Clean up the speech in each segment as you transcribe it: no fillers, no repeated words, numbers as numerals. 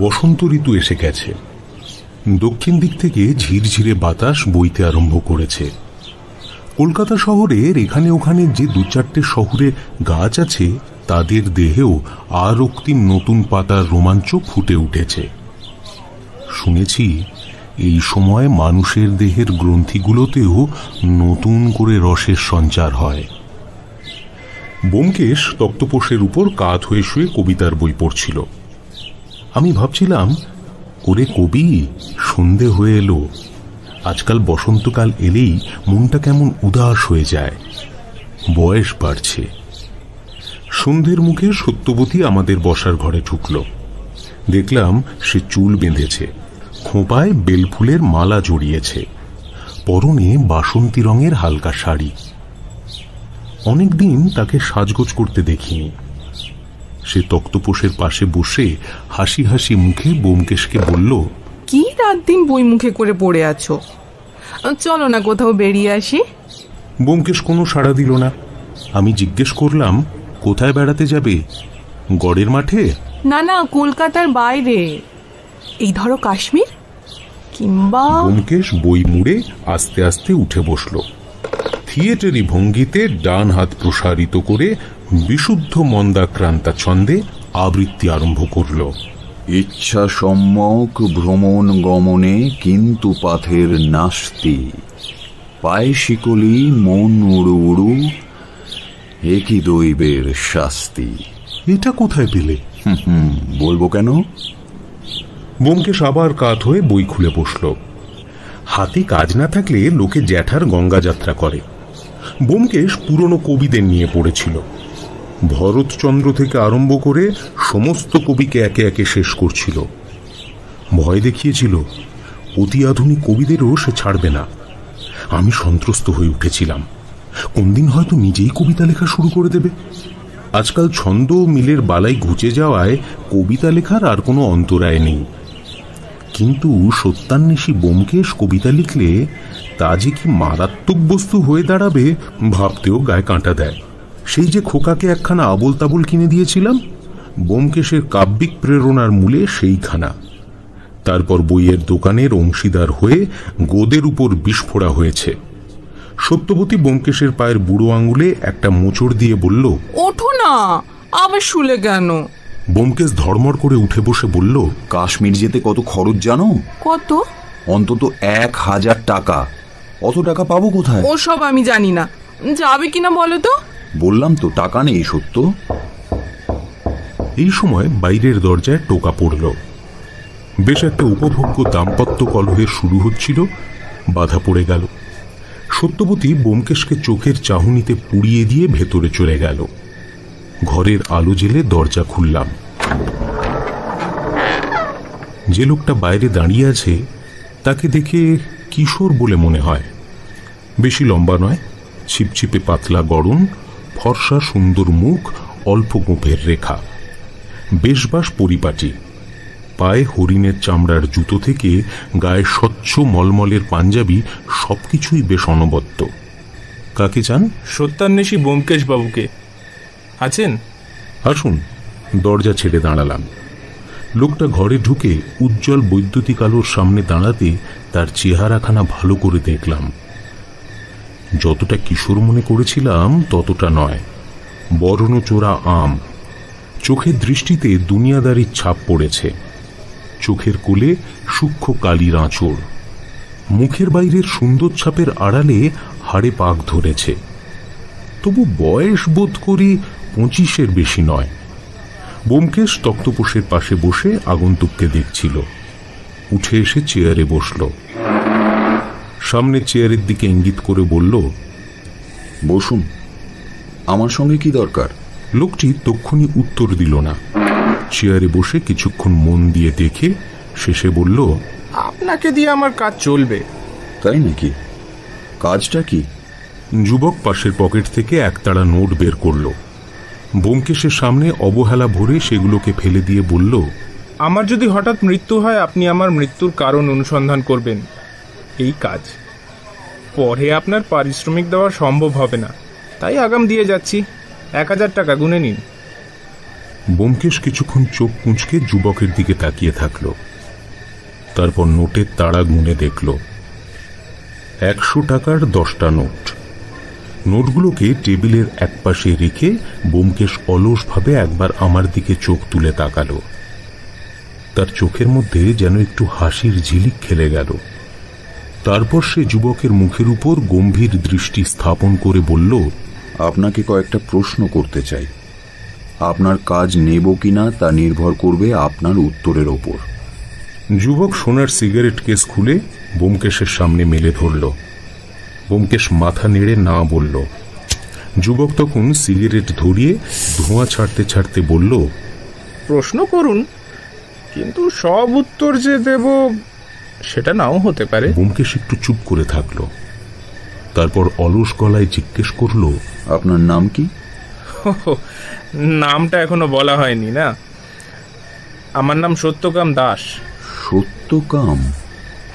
বসন্ত ঋতু এসে গেছে। দক্ষিণ দিক থেকে ঝিরঝিরে বাতাস বইতে আরম্ভ করেছে। কলকাতা শহরের এখানে ওখানে যে দু চারটে শহরে গাছ আছে তাদের দেহেও আর অক্তিম নতুন পাতার রোমাঞ্চ ফুটে উঠেছে। শুনেছি এই সময় মানুষের দেহের গ্রন্থিগুলোতেও নতুন করে রসের সঞ্চার হয়। ব্যোমকেশ তক্তপোষের উপর কাত হয়ে শুয়ে কবিতার বই পড়ছিল। আমি ভাবছিলাম, ওরে কবি, সন্ধে হয়ে এলো। আজকাল বসন্তকাল এলেই মনটা কেমন উদাস হয়ে যায়। বয়স বাড়ছে। সন্ধ্যের মুখে সত্যবতী আমাদের বসার ঘরে ঢুকল। দেখলাম সে চুল বেঁধেছে, খোঁপায় বেলফুলের মালা জড়িয়েছে, পরনে বাসন্তী রঙের হালকা শাড়ি। অনেকদিন তাকে সাজগোজ করতে দেখিনি। সে তক্তপোষের পাশে বসে হাসি হাসি মুখে ব্যোমকেশকে বলল, কি রাত দিন বই মুখে করে পড়ে আছো, চলো না কোথাও বেরিয়ে আসি। ব্যোমকেশ কোনো সাড়া দিল না। আমি জিজ্ঞেস করলাম, কোথায় বেড়াতে যাবে? গড়ের মাঠে? না না, কলকাতার বাইরে, এই ধরো কাশ্মীর কিংবা। ব্যোমকেশ বই মুড়ে আস্তে আস্তে উঠে বসল। থিয়েটারি ভঙ্গিতে ডান হাত প্রসারিত করে বিশুদ্ধ মন্দাক্রান্তা ছন্দে আবৃত্তি আরম্ভ করল। ইচ্ছা সম্যক ভ্রমণ গমনে কিন্তু পাথের নাস্তি, পায়ে শিকলি মন উড়ু উড়ু, একই দৈবের শাস্তি। এটা কোথায় পেলে? বলবো কেন? ব্যোমকেশ আবার কাত হয়ে বই খুলে বসল। হাতে কাজ না থাকলে লোকে জ্যাঠার গঙ্গা যাত্রা করে। ব্যোমকেশ পুরনো কবিদের নিয়ে পড়েছিল। ভরতচন্দ্র থেকে আরম্ভ করে সমস্ত কবিকে একে একে শেষ করছিল। ভয় দেখিয়েছিল, অতি আধুনিক কবিদেরও সে ছাড়বে না। আমি সন্ত্রস্ত হয়ে উঠেছিলাম, কোনদিন হয়তো নিজেই কবিতা লেখা শুরু করে দেবে। আজকাল ছন্দ মিলের বালাই ঘুচে যাওয়ায় কবিতা লেখার আর কোনো অন্তরায় নেই। কিন্তু সত্যান্বেষী ব্যোমকেশ কবিতা লিখলে তা যে কি মারাত্মক বস্তু হয়ে দাঁড়াবে ভাবতেও গায়ে কাঁটা দেয়। সেই যে খোকাকে একখানা আবোল তাবোল কিনে দিয়েছিলাম, ব্যোমকেশের কাব্যিক প্রেরণার মূলে সেইখানা। তারপর বইয়ের দোকানের অংশীদার হয়ে গোদের উপর বিস্ফোরা হয়েছে। সত্যবতী ব্যোমকেশের পায়ের বুড়ো আঙুলে একটা মোচড় দিয়ে বলল, ওঠো না, আবার শুলে কেন? ব্যোমকেশ ধর্মড় করে উঠে বসে বলল, কাশ্মীর যেতে কত খরচ জানো? কত? অন্তত 1000 টাকা। অত টাকা পাবো কোথায়? ওসব আমি জানি না, যাবে কিনা বলো তো। বললাম তো টাকা নেই সত্য। এই সময় বাইরের দরজায় টোকা পড়ল। বেশ একটা উপভোগ্য দাম্পত্য কলহের শুরু হচ্ছিল, বাধা পড়ে গেল। সত্যবতী ব্যোমকেশকে চোখের চাহনিতে পুড়িয়ে দিয়ে ভেতরে চলে গেল। ঘরের আলো জেলে দরজা খুললাম। যে লোকটা বাইরে দাঁড়িয়ে আছে তাকে দেখে কিশোর বলে মনে হয়। বেশি লম্বা নয়, ছিপছিপে পাতলা গড়ন, ফর্সা সুন্দর মুখ, অল্প গোঁফের রেখা, বেশবাস পরিপাটি। পায়ে হরিণের চামড়ার জুতো থেকে গায়ে স্বচ্ছ মলমলের পাঞ্জাবি, সবকিছুই বেশ অনবদ্য। কাকে চান? সত্যান্বেষী ব্যোমকেশ বাবুকে। আছেন? আসুন। দরজা ছেড়ে দাঁড়ালাম। লোকটা ঘরে ঢুকে উজ্জ্বল বৈদ্যুতিক আলোর সামনে দাঁড়াতে তার চেহারাখানা ভালো করে দেখলাম। যতটা কিশোর মনে করেছিলাম ততটা নয়। বর্ণচোরা আম, চোখের দৃষ্টিতে দুনিয়াদারির ছাপ পড়েছে। চোখের কোলে সূক্ষ্ম কালির আঁচড়, মুখের বাইরের সুন্দর ছাপের আড়ালে হাড়ে পাক ধরেছে। তবু বয়স বোধ করি 25-এর বেশি নয়। ব্যোমকেশ তক্তপোষের পাশে বসে আগন্তুককে দেখছিল। উঠে এসে চেয়ারে বসল। সামনে চেয়ারের দিকে ইঙ্গিত করে বলল, বসুন। আমার সঙ্গে কি দরকার? লোকটি তক্ষুনি উত্তর দিল না। চেয়ারে বসে কিছুক্ষণ মন দিয়ে দেখে শেষে বলল, আপনাকে দিয়ে আমার কাজ চলবে। তাই নাকি? কাজটা কি? যুবক পাশের পকেট থেকে একতাড়া নোট বের করল। ব্যোমকেশের সামনে অবহেলা ভরে সেগুলোকে ফেলে দিয়ে বলল, আমার যদি হঠাৎ মৃত্যু হয়, আপনি আমার মৃত্যুর কারণ অনুসন্ধান করবেন। এই কাজ পরে আপনার পারিশ্রমিক দেওয়া সম্ভব হবে না, তাই আগাম দিয়ে যাচ্ছি। 1000 টাকা গুনে নিন। ব্যোমকেশ কিছুক্ষণ চোখ কুঁচকে যুবকের দিকে তাকিয়ে থাকল। তারপর নোটের তাড়া গুনে দেখল। 100 টাকার 10টা নোট। নোটগুলোকে টেবিলের একপাশে রেখে ব্যোমকেশ অলসভাবে একবার আমার দিকে চোখ তুলে তাকালো। তার চোখের মধ্যে যেন একটু হাসির ঝিলিক খেলে গেল। তারপর সে যুবকের মুখের উপর গম্ভীর দৃষ্টি স্থাপন করে বলল, আপনাকে কয়েকটা প্রশ্ন করতে চাই। আপনার কাজ নেব কিনা তা নির্ভর করবে আপনার উত্তরের ওপর। যুবক সোনার সিগারেট কেস খুলে ব্যোমকেশের সামনে মেলে ধরল। ব্যোমকেশ মাথা নেড়ে না বলল। যুবক তখন সিগারেট ধরিয়ে ধোঁয়া ছাড়তে ছাড়তে বলল, প্রশ্ন করুন, কিন্তু সব উত্তর যে দেব সেটা নাও হতে পারে। ব্যোমকেশ একটু চুপ করে থাকল। তারপর অলস গলায় জিজ্ঞেস করল, আপনার নাম কি? নামটা এখনো বলা হয়নি না। আমার নাম সত্যকাম দাস। সত্যকাম?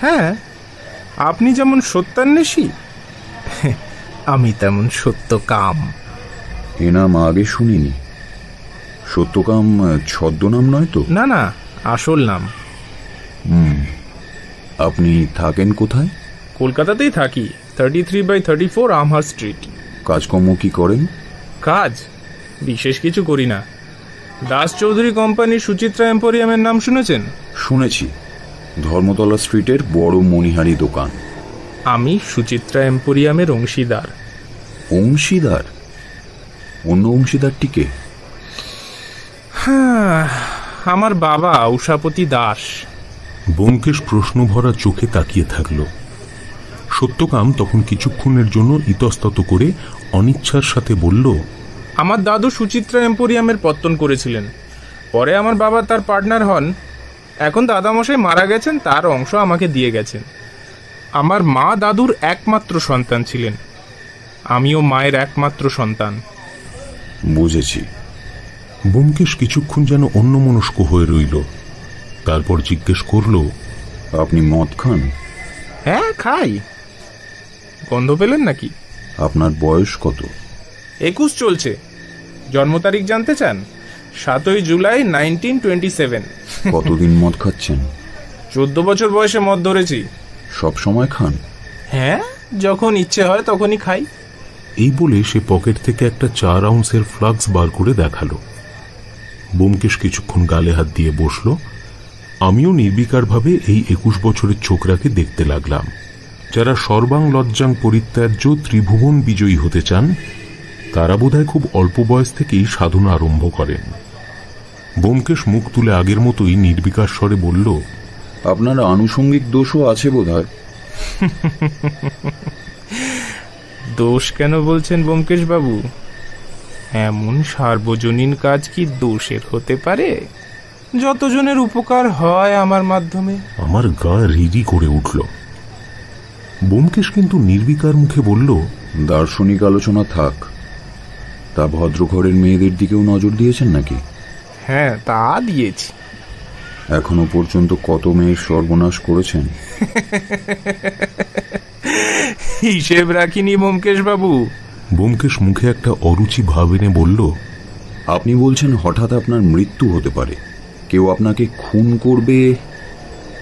হ্যাঁ, আপনি যেমন সত্যান্বেষী, আমি তেমন সত্যকাম। এ নাম আগে শুনিনি। সত্যকাম ছদ্মনাম নয় তো? না না, আসল নাম। আপনি থাকেন কোথায়? কলকাতাতেই থাকি, 33/34 আমহার্স্ট স্ট্রিট। কাজকর্ম কি করেন? কাজ বিশেষ কিছু করি না। দাস চৌধুরী কোম্পানির সুচিত্রা এম্পোরিয়ামের নাম শুনেছেন? শুনেছি, ধর্মতলা স্ট্রিটের বড় মণিহারি দোকান। আমি সুচিত্রা এম্পোরিয়ামের অংশীদার। অংশীদার? অন্য অংশীদারটিকে? হ্যাঁ, আমার বাবা উষাপতি দাস। ব্যোমকেশ প্রশ্নভরা চোখে তাকিয়ে থাকল। সত্যকাম তখন কিছুক্ষণের জন্য ইতস্তত করে অনিচ্ছার সাথে বলল, আমার দাদু সুচিত্রা এম্পোরিয়ামের পত্তন করেছিলেন। পরে আমার বাবা তার পার্টনার হন। এখন দাদামশাই মারা গেছেন, তার অংশ আমাকে দিয়ে গেছেন। আমার মা দাদুর একমাত্র সন্তান ছিলেন, আমিও মায়ের একমাত্র সন্তান। বুঝেছি। ব্যোমকেশ কিছুক্ষণ যেন অন্যমনস্ক হয়ে রইল। তারপর জিজ্ঞেস করল, আপনি মদ খান? হ্যাঁ, খাই। গন্ধ পেলেন নাকি? আপনার বয়স কত? 21 চলছে। জন্ম তারিখ জানতে চান? 7 জুলাই 1927। কতদিন মদ খাচ্ছেন? 14 বছর বয়সে মদ ধরেছি। সব সময় খান? হ্যাঁ, যখন ইচ্ছে হয় তখনই খাই। এই বলে সে পকেট থেকে একটা 4 আউন্সের ফ্লাক্স বার করে দেখালো। ব্যোমকেশ কিছুক্ষণ গালে হাত দিয়ে বসল। আমিও নির্বিকারভাবে এই 21 বছরের ছোকরাকে দেখতে লাগলাম। যারা সর্বাং লজ্জাং পরিত্যাজ্য ত্রিভুবন বিজয়ী হতে চান, তারা বোধহয় খুব অল্প বয়স থেকেই সাধনা আরম্ভ করেন। ব্যোমকেশ মুখ তুলে আগের মতোই নির্বিকার স্বরে বলল, আপনার আনুষঙ্গিক দোষও আছে বোধহয়। দোষ কেন বলছেন ব্যোমকেশ বাবু? এমন সার্বজনীন কাজ কি দোষের হতে পারে? যতজনের উপকার হয় আমার মাধ্যমে। আমার গা রিরি করে উঠল। ব্যোমকেশ কিন্তু নির্বিকার মুখে বলল, দার্শনিক আলোচনা থাক, তা ভদ্রঘরের মেয়েদের দিকেও নজর দিয়েছেন নাকি? হ্যাঁ, তা দিয়েছি। এখনো পর্যন্ত কত মেয়ের সর্বনাশ করেছেন? হিসেব রাখিনি ব্যোমকেশ বাবু। ব্যোমকেশ মুখে একটা অরুচি ভাব এনে বলল, আপনি বলছেন হঠাৎ আপনার মৃত্যু হতে পারে, কেউ আপনাকে খুন করবে,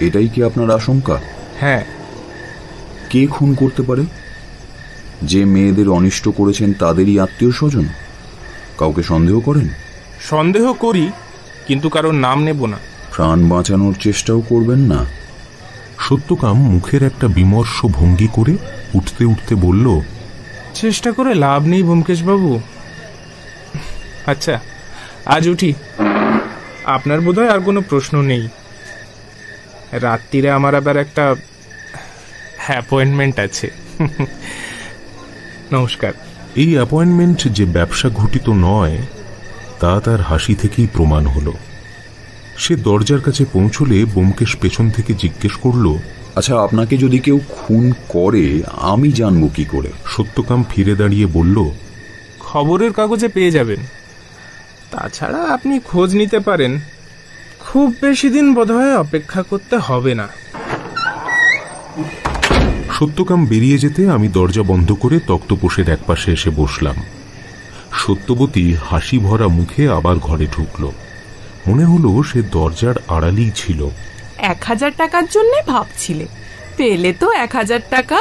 এটাই কি আপনার আশঙ্কা? হ্যাঁ। কে খুন করতে পারে? যে মেয়েদের অনিষ্ট করেছেন তাদেরই আত্মীয় স্বজন? কাউকে সন্দেহ করেন? সন্দেহ করি, কিন্তু কারোর নাম নেব না। প্রাণ বাঁচানোর চেষ্টাও করবেন না? সত্যকাম মুখের একটা বিমর্ষ ভঙ্গি করে উঠতে উঠতে বলল, চেষ্টা করে লাভ নেই ব্যোমকেশ বাবু। আচ্ছা, আজ উঠি। আপনার বোধহয় আর কোনো প্রশ্ন নেই। রাত্রিরে আমার আবার একটা অ্যাপয়েন্টমেন্ট আছে। নমস্কার। এই অ্যাপয়েন্টমেন্ট যে ব্যবসা ঘটিত নয়, তা তার হাসি থেকেই প্রমাণ হলো। সে দরজার কাছে পৌঁছলে ব্যোমকেশ পেছন থেকে জিজ্ঞেস করল, আচ্ছা, আপনাকে যদি কেউ খুন করে আমি জানবো কি করে? সত্যকাম ফিরে দাঁড়িয়ে বলল, খবরের কাগজে পেয়ে যাবেন। তাছাড়া আপনি খোঁজ নিতে পারেন। খুব বেশি দিন বোধহয় অপেক্ষা করতে হবে না। সত্যকাম বেরিয়ে যেতে আমি দরজা বন্ধ করে তক্তপোষের একপাশে এসে বসলাম। সত্যবতী হাসি ভরা মুখে আবার ঘরে ঢুকল। মনে হলো সে দরজার আড়ালেই ছিল। 1000 টাকার জন্য ভাবছিলে, পেলে তো 1000 টাকা।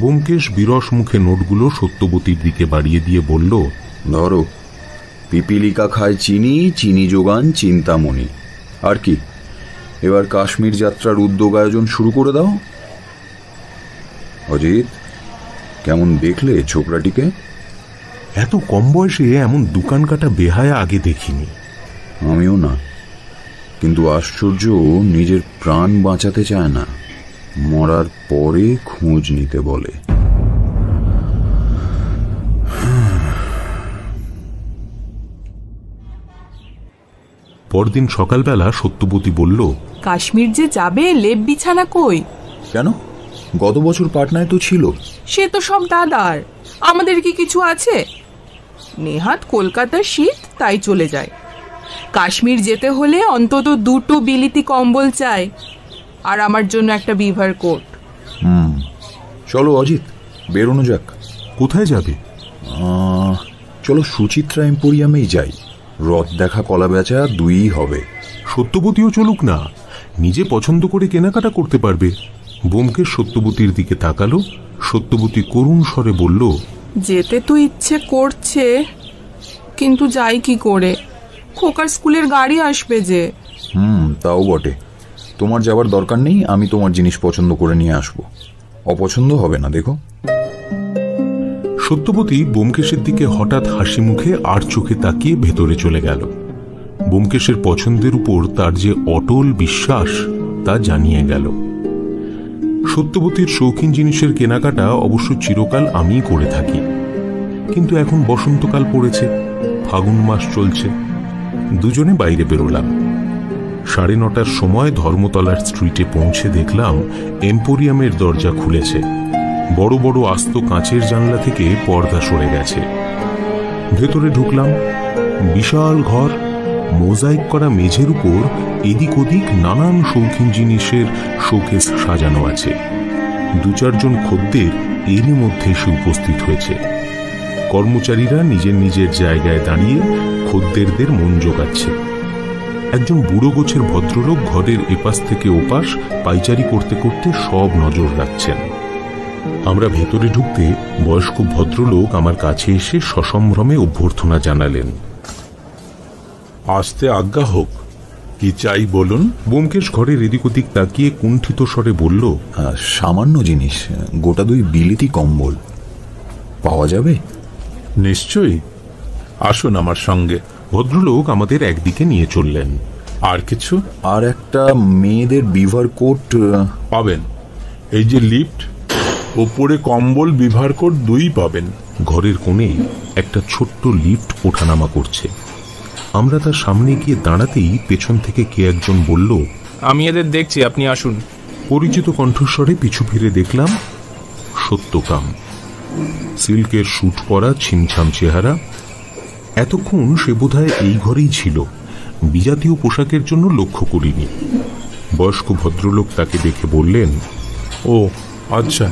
ব্যোমকেশ বিরস মুখে নোটগুলো সত্যবতীর দিকে বাড়িয়ে দিয়ে বলল, ধরো, পিপিলিকা খায় চিনি, চিনি যোগান চিন্তামণি। আর কি, এবার কাশ্মীর যাত্রার উদ্যোগ আয়োজন শুরু করে দাও। অজিত, কেমন দেখলে ছোকরাটিকে? এত কম বয়সে এমন দোকান কাটা বেহায়া আগে দেখিনি। আমিও না, কিন্তু আশ্চর্য, নিজের প্রাণ বাঁচাতে চায় না, মরার পরে খোঁজ নিতে বলে। পরদিন সকালবেলা সত্যবতী বলল, কাশ্মীর যে যাবে, লেপ বিছানা কই? কেন, গত বছর পাটনায় তো ছিল। সে তো সব দাদার, আমাদের কি কিছু আছে? নেহাত কলকাতার শীত, তাই চলে যায়। কাশ্মীর যেতে হলে অন্তত 2টো বিলিতি কম্বল চাই, আর আমার জন্য একটা বিভার কোট। চলো অজিত, বেরোনো যাক। কোথায় যাবে? চলো সুচিত্রা এম্পোরিয়ামেই যাই। রথ দেখা, কলা বেচা দুইই হবে। সত্যবতীও চলুক না, নিজে পছন্দ করে কেনাকাটা করতে পারবে। ব্যোমকেশ সত্যবতীর দিকে তাকালো। সত্যবতী করুণ স্বরে বলল, যেতে তো ইচ্ছে করছে, কিন্তু যাই কি করে? খোকার স্কুলের গাড়ি আসবে যে। তাও বটে। তোমার যাবার দরকার নেই, আমি তোমার জিনিস পছন্দ করে নিয়ে আসবো। অপছন্দ হবে না, দেখো। সত্যবতী ব্যোমকেশের দিকে হঠাৎ হাসি মুখে আর চোখে তাকিয়ে ভেতরে চলে গেল। ব্যোমকেশের পছন্দের উপর তার যে অটল বিশ্বাস, তা জানিয়ে গেল। সত্যবতীর শৌখিন জিনিসের কেনাকাটা অবশ্য চিরকাল আমিই করে থাকি, কিন্তু এখন বসন্তকাল পড়েছে, ফাগুন মাস চলছে। দুজনে বাইরে বেরোলাম। 9:30টার সময় ধর্মতলার স্ট্রিটে পৌঁছে দেখলাম এম্পোরিয়ামের দরজা খুলেছে। বড় বড় আস্ত কাঁচের জানলা থেকে পর্দা সরে গেছে। ভেতরে ঢুকলাম। বিশাল ঘর, মোজাইক করা মেঝের উপর এদিক ওদিক নানান শৌখিন জিনিসের শোকেস সাজানো আছে। 2-4 জন খদ্দের এরই মধ্যে এসে উপস্থিত হয়েছে। কর্মচারীরা নিজের নিজের জায়গায় দাঁড়িয়ে খদ্দেরদের মন জোগাচ্ছে। একজন বুড়ো গোছের ভদ্রলোক ঘরের এপাশ থেকে ওপাশ পাইচারি করতে করতে সব নজর রাখছেন। আমরা ভেতরে ঢুকতে বয়স্ক ভদ্রলোক আমার কাছে এসে সসম্ভ্রমে অভ্যর্থনা জানালেন। আসতে আজ্ঞা হোক, কি চাই বলুন। ব্যোমকেশ ঘরের এদিক ওদিক তাকিয়ে কুণ্ঠিত স্বরে বলল, সামান্য জিনিস, গোটা 2 বিলিতি কম্বল পাওয়া যাবে? নিশ্চয়ই, আসুন আমার সঙ্গে। ভদ্রলোক আমাদের একদিকে নিয়ে চললেন। আর কিছু? আর একটা মেয়েদের বিভার কোট পাবেন। এই যে লিফট, ওপরে কম্বল, বিভার কোট 2 পাবেন। ঘরের কোণে একটা ছোট্ট লিফট ওঠানামা করছে। আমরা তার সামনে গিয়ে দাঁড়াতেই পেছন থেকে কে একজন বলল, আমি এদের দেখছি, আপনি আসুন। পরিচিত কণ্ঠস্বরে পিছু ফিরে দেখলাম সত্যকাম। সিল্কের স্যুট পরা, ছিমছাম চেহারা। এতক্ষণ সে বোধহয় এই ঘরেই ছিল, বিজাতীয় পোশাকের জন্য লক্ষ্য করিনি। বয়স্ক ভদ্রলোক তাকে দেখে বললেন, ও আচ্ছা,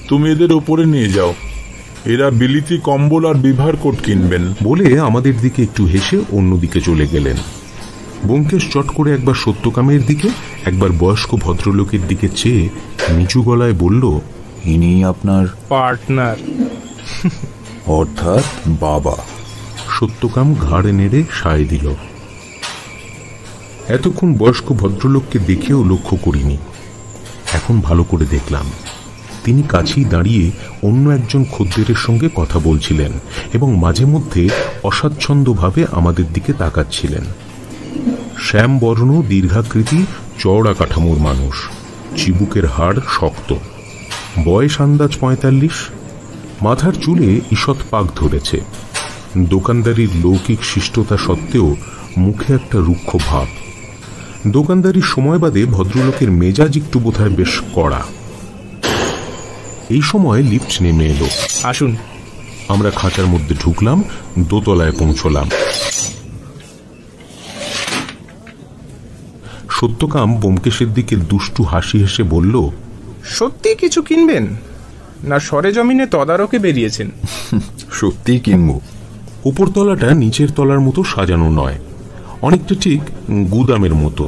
তুমি এদের ওপরে নিয়ে যাও, এরা বিলিতি কম্বল আর বিভার কোট কিনবেন। বলে আমাদের দিকে একটু হেসে অন্যদিকে চলে গেলেন। ব্যোমকেশ চট করে একবার সত্যকামের দিকে, একবার বয়স্ক ভদ্রলোকের দিকে চেয়ে নিচু গলায় বলল, ইনি আপনার পার্টনার, অর্থাৎ বাবা। সত্যকাম ঘাড়ে নেড়ে সায় দিল। এতক্ষণ বয়স্ক ভদ্রলোককে দেখেও লক্ষ্য করিনি, এখন ভালো করে দেখলাম। তিনি কাছেই দাঁড়িয়ে অন্য একজন খদ্দেরের সঙ্গে কথা বলছিলেন এবং মাঝে মধ্যে অস্বাচ্ছন্দ্যভাবে আমাদের দিকে তাকাচ্ছিলেন। শ্যামবর্ণ, দীর্ঘাকৃতি, চওড়া কাঠামোর মানুষ, চিবুকের হাড় শক্ত, বয়স আন্দাজ 45। মাথার চুলে ঈষৎ পাক ধরেছে। দোকানদারির লৌকিক শিষ্টতা সত্ত্বেও মুখে একটা রুক্ষ ভাব। দোকানদারির সময় বাদে ভদ্রলোকের মেজাজ একটু বোধহয় বেশ কড়া। এই সময় লিফট নেমে এলো। আসুন। আমরা খাঁচার মধ্যে ঢুকলাম, দোতলায় পৌঁছলাম। সত্যকাম ব্যোমকেশের দিকে দুষ্টু হাসি হেসে বলল, সত্যি কিছু কিনবেন না সরেজমিনে তদারকে বেরিয়েছেন? সত্যিই কিনবো, উপরতলাটা নিচের তলার মতো সাজানো নয়, অনেকটা ঠিক গুদামের মতো।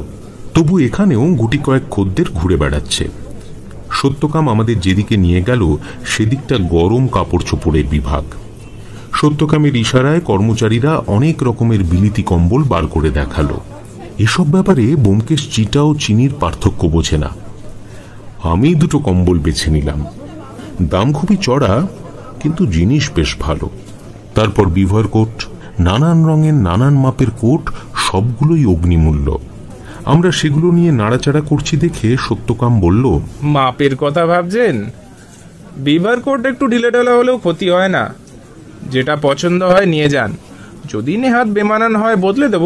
তবু এখানেও গুটি কয়েক খদ্দের ঘুরে বেড়াচ্ছে। সত্যকাম আমাদের যেদিকে নিয়ে গেল সেদিকটা গরম কাপড় চোপড়ের বিভাগ। সত্যকামের ইশারায় কর্মচারীরা অনেক রকমের বিলিতি কম্বল বার করে দেখালো। এসব ব্যাপারে ব্যোমকেশ চিটা ও চিনির পার্থক্য বোঝে না। আমি দুটো কম্বল বেছে নিলাম। দাম খুবই চড়া, কিন্তু জিনিস বেশ ভালো। তারপর বিভার কোট, নানান রঙের নানান মাপের কোট, সবগুলোই অগ্নিমূল্য। আমরা সেগুলো নিয়ে নাড়াচাড়া করছি দেখে সত্যকাম বলল, মাপের কথা ভাবছেন? বিভার কোট একটু ঢিলেঢালা হলেও ক্ষতি হয় না। যেটা পছন্দ হয় নিয়ে যান, যদি নেহাত বেমানান হয় বদলে দেব।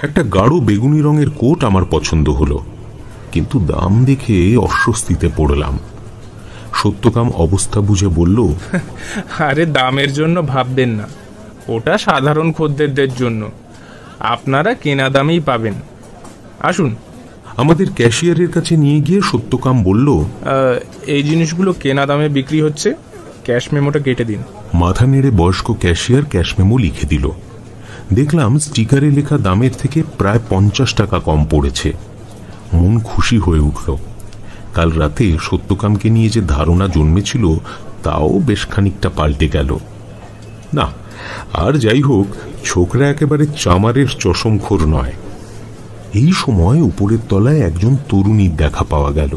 একটা গাঢ় বেগুনি রঙের কোট আমার পছন্দ হলো, কিন্তু দাম দেখে অস্বস্তিতে পড়লাম। সত্যকাম অবস্থা বুঝে বলল, আরে দামের জন্য ভাববেন না, ওটা সাধারণ খদ্দেরদের জন্য। আপনারা কেনা দামেই পাবেন। আসুন। আমাদের ক্যাশিয়ারের কাছে নিয়ে গিয়ে সত্যকাম বলল, এই জিনিসগুলো কেনা দামে বিক্রি হচ্ছে, ক্যাশ মেমোটা কেটে দিন। মাথা নেড়ে বয়স্ক ক্যাশিয়ার ক্যাশ মেমো লিখে দিল। দেখলাম স্টিকারে লেখা দামের থেকে প্রায় 50 টাকা কম পড়েছে। মন খুশি হয়ে উঠল। কাল রাতে সত্যকামকে নিয়ে যে ধারণা জন্মেছিল তাও বেশ খানিকটা পাল্টে গেল। না, আর যাই হোক, ছোকরা একেবারে চামারের চশমখোর নয়। এই সময় উপরের তলায় একজন তরুণীর দেখা পাওয়া গেল।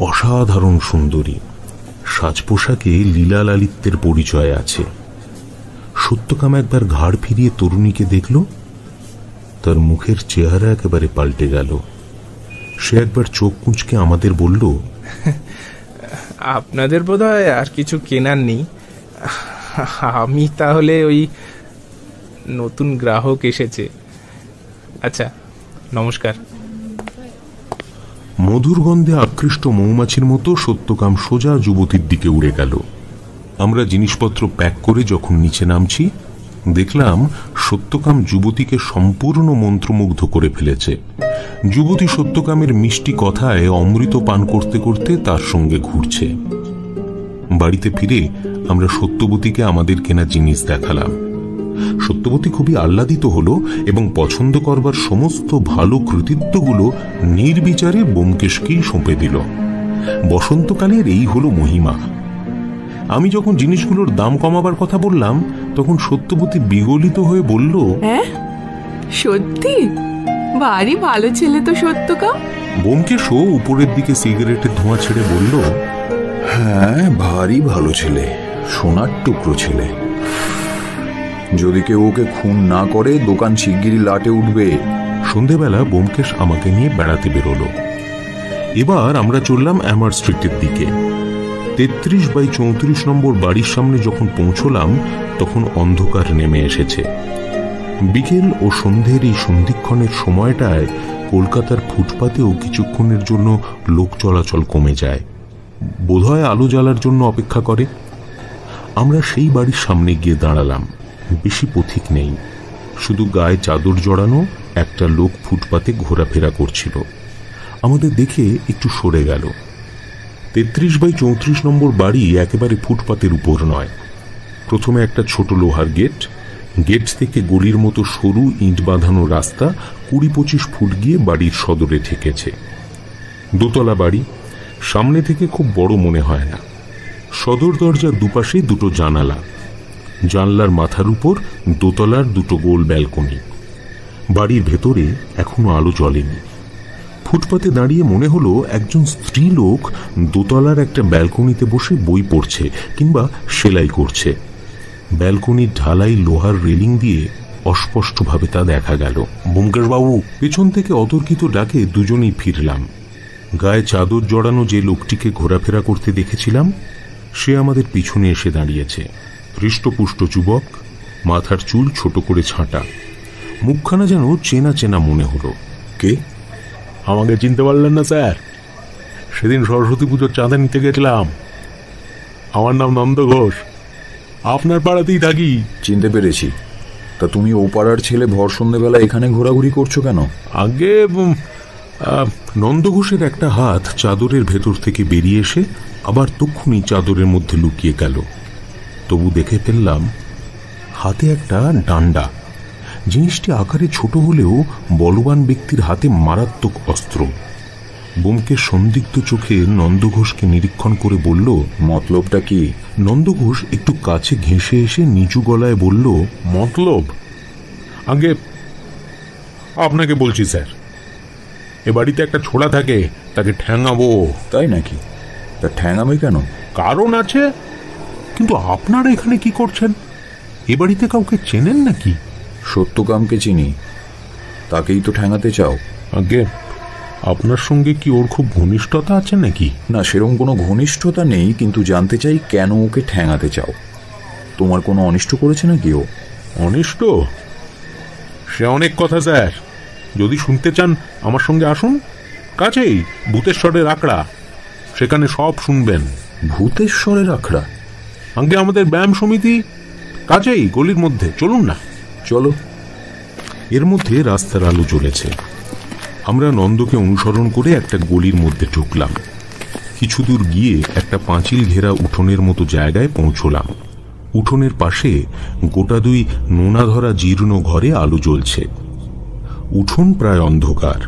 অসাধারণ সুন্দরী, সাজ পোশাকে লীলা লালিত্যের পরিচয় আছে। সত্যকাম একবার ঘাড় ফিরিয়ে তরুণীকে দেখল। তার মুখের চেহারা একেবারে পাল্টে গেল। সে একবার চোখ কুঁচকে আমাদের বলল, আপনাদের বোধহয় আর কিছু কেনার নেই। আমি তাহলে ওই নতুন গ্রাহক এসেছে। আচ্ছা, নমস্কার। মধুর গন্ধে আকৃষ্ট মৌমাছির মতো সত্যকাম সোজা যুবতীর দিকে উড়ে গেল। আমরা জিনিসপত্র প্যাক করে যখন নিচে নামছি, দেখলাম সত্যকাম যুবতীকে সম্পূর্ণ মন্ত্রমুগ্ধ করে ফেলেছে। যুবতী সত্যকামের মিষ্টি কথায় অমৃত পান করতে করতে তার সঙ্গে ঘুরছে। বাড়িতে ফিরে আমরা সত্যবতীকে আমাদের কেনা জিনিস দেখালাম। সত্যবতী খুবই আহ্লাদিত হলো এবং পছন্দ করবার সমস্ত ভালো কৃতিত্বগুলো নির্বিচারে ব্যোমকেশকেই সঁপে দিল। বসন্তকালের এই হলো মহিমা। আমি যখন জিনিসগুলোর দাম কমাবার কথা বললাম, তখন সত্যবতী বিগলিত হয়ে বলল, হ্যাঁ সত্যি? ভারী ভালো ছেলে তো সত্যকাম। ব্যোমকেশও উপরের দিকে সিগারেটের ধোঁয়া ছেড়ে বলল, হ্যাঁ, ভারী ভালো ছেলে, সোনার টুকরো ছেলে। যদি কেউ ওকে খুন না করে দোকান শিগগিরই লাটে উঠবে। সন্ধেবেলা ব্যোমকেশ আমাকে নিয়ে বেড়াতে বেরোলো। এবার আমরা চললাম অ্যামার স্ট্রিটের দিকে। 33/34 নম্বর বাড়ির সামনে যখন পৌঁছলাম, তখন অন্ধকার নেমে এসেছে। বিকেল ও সন্ধ্যের এই সন্ধিক্ষণের সময়টায় কলকাতার ফুটপাতেও কিছুক্ষণের জন্য লোক চলাচল কমে যায়। বোধহয় আলো জ্বালার জন্য অপেক্ষা করে। আমরা সেই বাড়ির সামনে গিয়ে দাঁড়ালাম। বেশি পথিক নেই, শুধু গায়ে চাদর জড়ানো একটা লোক ফুটপাতে ঘোরাফেরা করছিল। আমাদের দেখে একটু সরে গেল। 33/34 নম্বর বাড়ি একেবারে ফুটপাতের উপর নয়। প্রথমে একটা ছোট লোহার গেট, গেট থেকে গলির মতো সরু ইট বাঁধানো রাস্তা 20-25 ফুট গিয়ে বাড়ির সদরে ঠেকেছে। দোতলা বাড়ি, সামনে থেকে খুব বড় মনে হয় না। সদর দরজার দুপাশে দুটো জানালা, জানলার মাথার উপর দোতলার দুটো গোল ব্যালকনি। বাড়ির ভেতরে এখনো আলো জ্বলেনি। ফুটপাতে দাঁড়িয়ে মনে হলো একজন স্ত্রী লোক দোতলার একটা ব্যালকনিতে বসে বই পড়ছে কিংবা সেলাই করছে। ব্যালকনির ঢালাই লোহার রেলিং দিয়ে অস্পষ্টভাবে তা দেখা গেল। ব্যোমকেশবাবু! পেছন থেকে অতর্কিত ডাকে দুজনেই ফিরলাম। গায়ে চাদর জড়ানো যে লোকটিকে ঘোরাফেরা করতে দেখেছিলাম, সে আমাদের পিছনে এসে দাঁড়িয়েছে। হৃষ্টপুষ্ট যুবক, মাথার চুল ছোট করে ছাঁটা, মুখখানা যেন চেনা চেনা মনে হলো। কে? আমাকে চিনতে পারলেন না স্যার? সেদিন সরস্বতী পুজোর চাঁদা নিতে গেছিলাম। আমার নাম নন্দ ঘোষ, আপনার পাড়াতেই থাকি। চিনতে পেরেছি। তা তুমি ও পাড়ার ছেলে ভর সন্ধ্যেবেলা এখানে ঘোরাঘুরি করছো কেন? আগে নন্দ ঘোষের একটা হাত চাদরের ভেতর থেকে বেরিয়ে এসে আবার তক্ষুনি চাদরের মধ্যে লুকিয়ে গেল। তবু দেখে ফেললাম হাতে একটা ডান্ডা। জিনিসটি আকারে ছোট হলেও বলবান ব্যক্তির হাতে মারাত্মক অস্ত্র। বোমকেশ সন্দিগ্ধ চোখে নন্দঘোষকে নিরীক্ষণ করে বলল, মতলবটা কি? নন্দঘোষ একটু কাছে ঘেঁষে এসে নিচু গলায় বলল, মতলব? আগে আপনাকে বলছি স্যার, এ বাড়িতে একটা ছোড়া থাকে, তাকে ঠ্যাঙাবো। তাই নাকি? তা ঠ্যাঙাবে কেন? কারণ আছে। কিন্তু আপনারা এখানে কি করছেন? এ বাড়িতে কাউকে চেনেন নাকি? সত্যকামকে চিনি, তাকেই তো ঠ্যাঙাতে চাও। আগে আপনার সঙ্গে কি ওর খুব ঘনিষ্ঠতা আছে নাকি? না, সেরকম কোনো ঘনিষ্ঠতা নেই, কিন্তু জানতে চাই কেন ওকে ঠ্যাঙাতে চাও। তোমার কোনো অনিষ্ট করেছে নাকি ও? অনিষ্ট? সে অনেক কথা স্যার, যদি শুনতে চান আমার সঙ্গে আসুন, কাছেই ভূতেশ্বরের আখড়া, সেখানে সব শুনবেন। ভূতেশ্বরের আখড়া? আগে আমাদের ব্যায়াম সমিতি, কাছেই গলির মধ্যে, চলুন না। চলো। এর মধ্যে রাস্তার আলো জ্বলেছে। আমরা নন্দকে অনুসরণ করে একটা গলির মধ্যে ঢুকলাম। কিছু দূর গিয়ে একটা পাঁচিল ঘেরা উঠোনের মতো জায়গায় পৌঁছলাম। উঠোনের পাশে গোটা দুই নোনা ধরা জীর্ণ ঘরে আলো জ্বলছে। উঠোন প্রায় অন্ধকার।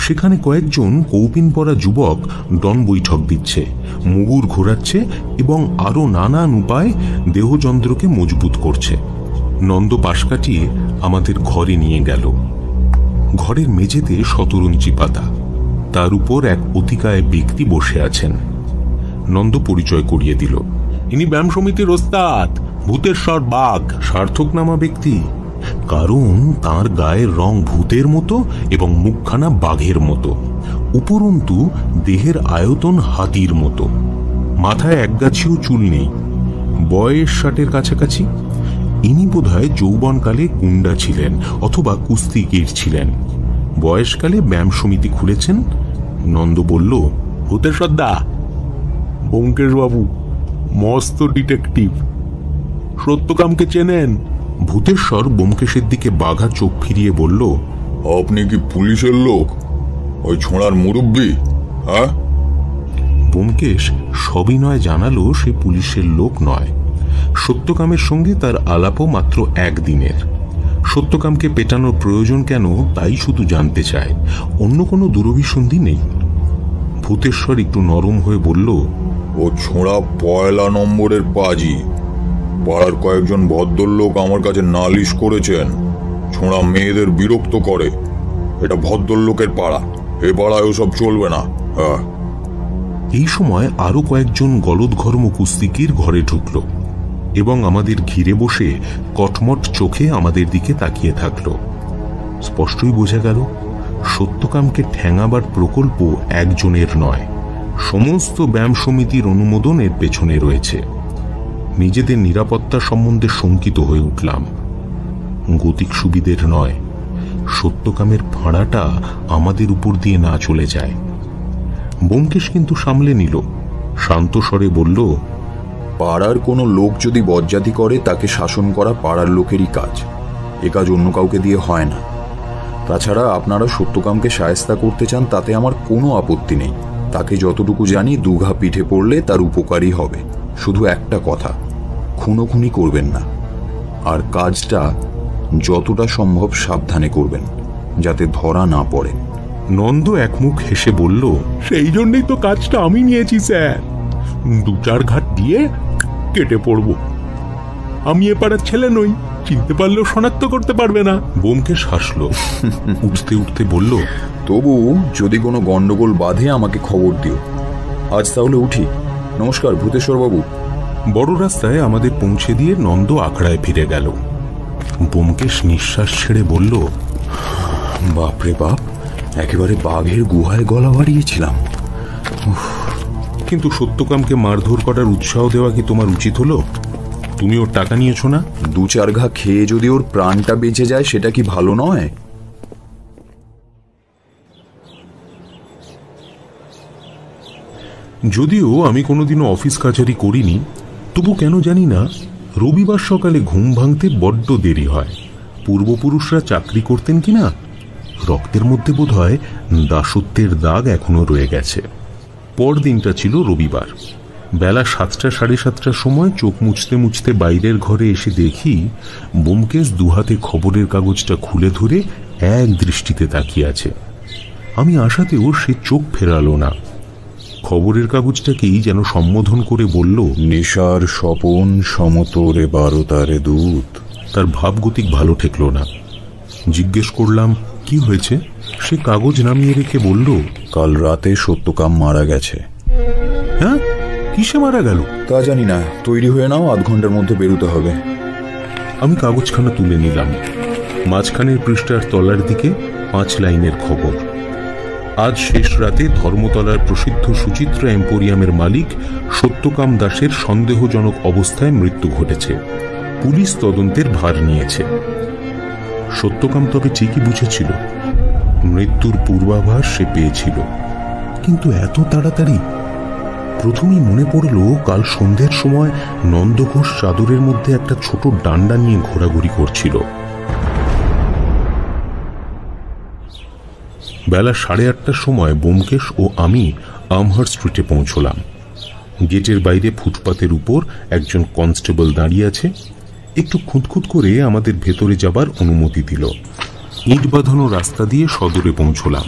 সেখানে কয়েকজন কৌপিন পরা যুবক ডন বৈঠক দিচ্ছে, মুগুর ঘোরাচ্ছে এবং আরো নানান উপায় দেহযন্ত্রকে মজবুত করছে। নন্দ পাশ কাটিয়ে আমাদের ঘরে নিয়ে গেল। ঘরের মেঝেতে শতরঞ্চি পাতা, তার উপর এক অতিকায় ব্যক্তি বসে আছেন। নন্দ পরিচয় করিয়ে দিল, ইনি ব্যায়াম সমিতির ওস্তাদ ভূতেশ্বর বাঘ। সার্থকনামা ব্যক্তি, কারণ তার গায়ের রং ভূতের মতো এবং মুখখানা বাঘের মতো, উপরন্তু দেহের আয়তন হাতির মতো। মাথায় একগাছিও চুল নেই, বয়স 60-এর কাছাকাছি। ইনি বোধহয় যৌবনকালে গুন্ডা ছিলেন অথবা কুস্তিগীর ছিলেন। বয়সকালে ব্যায়াম সমিতি খুলেছেন। নন্দ বলল, ভূতেশ্বর দা, ব্যোমকেশ বাবু মস্ত ডিটেকটিভ, সত্যকামকে চেনেন? ভূতেশ্বর ব্যোমকেশের দিকে বাঘা চোখ ফিরিয়ে বলল, আপনি কি পুলিশের লোক? ওই ছোঁড়ার মুরব্বি? হ্যাঁ? ব্যোমকেশ সবিনয় জানালো সে পুলিশের লোক নয়। সত্যকামের সঙ্গে তার আলাপও মাত্র একদিনের। সত্যকামকে পেটানোর প্রয়োজন কেন তাই শুধু জানতে চায়, অন্য কোনো দুরভিসন্ধি নেই। ভূতেশ্বর একটু নরম হয়ে বলল, ও ছোঁড়া 1 নম্বরের পাজি। পাড়ার কয়েকজন ভদ্রলোক আমার কাছে নালিশ করেছেন, ছোঁড়া মেয়েদের বিরক্ত করে। এটা ভদ্রলোকের পাড়া, এ পাড়ায় ওসব চলবে না। হ্যাঁ। এই সময় আরো কয়েকজন গলদঘর্ম কুস্তিগীর ঘরে ঢুকল এবং আমাদের ঘিরে বসে কটমট চোখে আমাদের দিকে তাকিয়ে থাকল। স্পষ্টই বোঝা গেল সত্যকামকে ঠ্যাঙাবার প্রকল্প একজনের নয়, সমস্ত ব্যায়াম সমিতির অনুমোদন এর পেছনে রয়েছে। নিজেদের নিরাপত্তা সম্বন্ধে শঙ্কিত হয়ে উঠলাম। গতিক সুবিধের নয়, সত্যকামের ফাঁড়াটা আমাদের উপর দিয়ে না চলে যায়। ব্যোমকেশ কিন্তু সামলে নিল, শান্ত স্বরে বলল, পাড়ার কোনো লোক যদি বজ্জাতি করে তাকে শাসন করা পাড়ার লোকেরই কাজ, এ কাজ অন্য কাউকে দিয়ে হয় না। তাছাড়া আপনারা সত্যকামকে শায়েস্তা করতে চান তাতে আমার কোনো আপত্তি নেই। তাকে যতটুকু জানি দুঘা পিঠে পড়লে তার উপকারই হবে। শুধু একটা কথা, খুনোখুনি করবেন না, আর কাজটা যতটা সম্ভব সাবধানে করবেন, যাতে ধরা না পড়ে। নন্দ একমুখ হেসে বলল, সেই জন্যই তো কাজটা আমি নিয়েছি স্যার, 2-4 ঘাট দিয়ে কেটে পড়ব। আমি এ পাড়ার ছেলে নই, চিনতে পারলেও শনাক্ত করতে পারবে না। ব্যোমকেশ হাসল, উঠতে উঠতে বলল, তবু যদি কোনো গন্ডগোল বাঁধে আমাকে খবর দিও। আজ তাহলে উঠি। নমস্কার ভূতেশ্বর বাবু। বড় রাস্তায় আমাদের পৌঁছে দিয়ে নন্দ আখড়ায় ফিরে গেল। ব্যোমকেশ নিঃশ্বাস ছেড়ে বলল, বাপরে বাপ, একেবারে বাঘের গুহায় গলা বাড়িয়েছিলাম। কিন্তু সত্যকামকে মারধর করার উৎসাহ দেওয়া কি তোমার উচিত হলো? তুমি ওর টাকা নিয়েছো না? 2-4 ঘা খেয়ে যদি ওর প্রাণটা বেঁচে যায় সেটা কি ভালো নয়? যদিও আমি কোনোদিনও অফিস কাছারি করিনি, তবু কেন জানি না রবিবার সকালে ঘুম ভাঙতে বড্ড দেরি হয়। পূর্বপুরুষরা চাকরি করতেন কিনা, রক্তের মধ্যে বোধহয় দাসত্বের দাগ এখনো রয়ে গেছে। পরদিনটা ছিল রবিবার। বেলা 7টা 7:30টার সময় চোখ মুছতে মুছতে বাইরের ঘরে এসে দেখি ব্যোমকেশ দুহাতে খবরের কাগজটা খুলে ধরে এক দৃষ্টিতে তাকিয়ে আছে। আমি আশাতেও সে চোখ ফেরালো না। খবরের কাগজটাকেই যেন সম্বোধন করে বলল, নেশার স্বপন সমতরে 12 তারে দূত। তার ভাবগতিক ভালো ঠেকল না। জিজ্ঞেস করলাম কি হয়েছে। সে কাগজ নামিয়ে রেখে বলল, কাল রাতে সত্যকাম মারা গেছে। হ্যাঁ, কিসে মারা গেল? তা জানি না, তৈরি হয়ে নাও, 8 ঘন্টার মধ্যে বেরোতে হবে। আমি কাগজখানা তুলে নিলাম। মাঝখানের পৃষ্ঠার তলার দিকে 5 লাইনের খবর। আজ শেষ রাতে ধর্মতলার প্রসিদ্ধ সুচিত্রা এম্পোরিয়ামের মালিক সত্যকাম দাসের সন্দেহজনক অবস্থায় মৃত্যু ঘটেছে। পুলিশ তদন্তের ভার নিয়েছে। সত্যকাম তবে ঠিকই বুঝেছিল, মৃত্যুর পূর্বাভাস সে পেয়েছিল, কিন্তু এত তাড়াতাড়ি? প্রথমেই মনে পড়ল কাল সন্ধ্যের সময় নন্দঘোষ চাদরের মধ্যে একটা ছোট ডান্ডা নিয়ে ঘোরাঘুরি করছিল। বেলা 8:30টার সময় ব্যোমকেশ ও আমি আমহার্স্ট স্ট্রিটে পৌঁছলাম। গেটের বাইরে ফুটপাতের উপর একজন কনস্টেবল দাঁড়িয়ে আছে। একটু খুঁতখুত করে আমাদের ভেতরে যাবার অনুমতি দিল। ইট বাঁধানো রাস্তা দিয়ে সদরে পৌঁছলাম।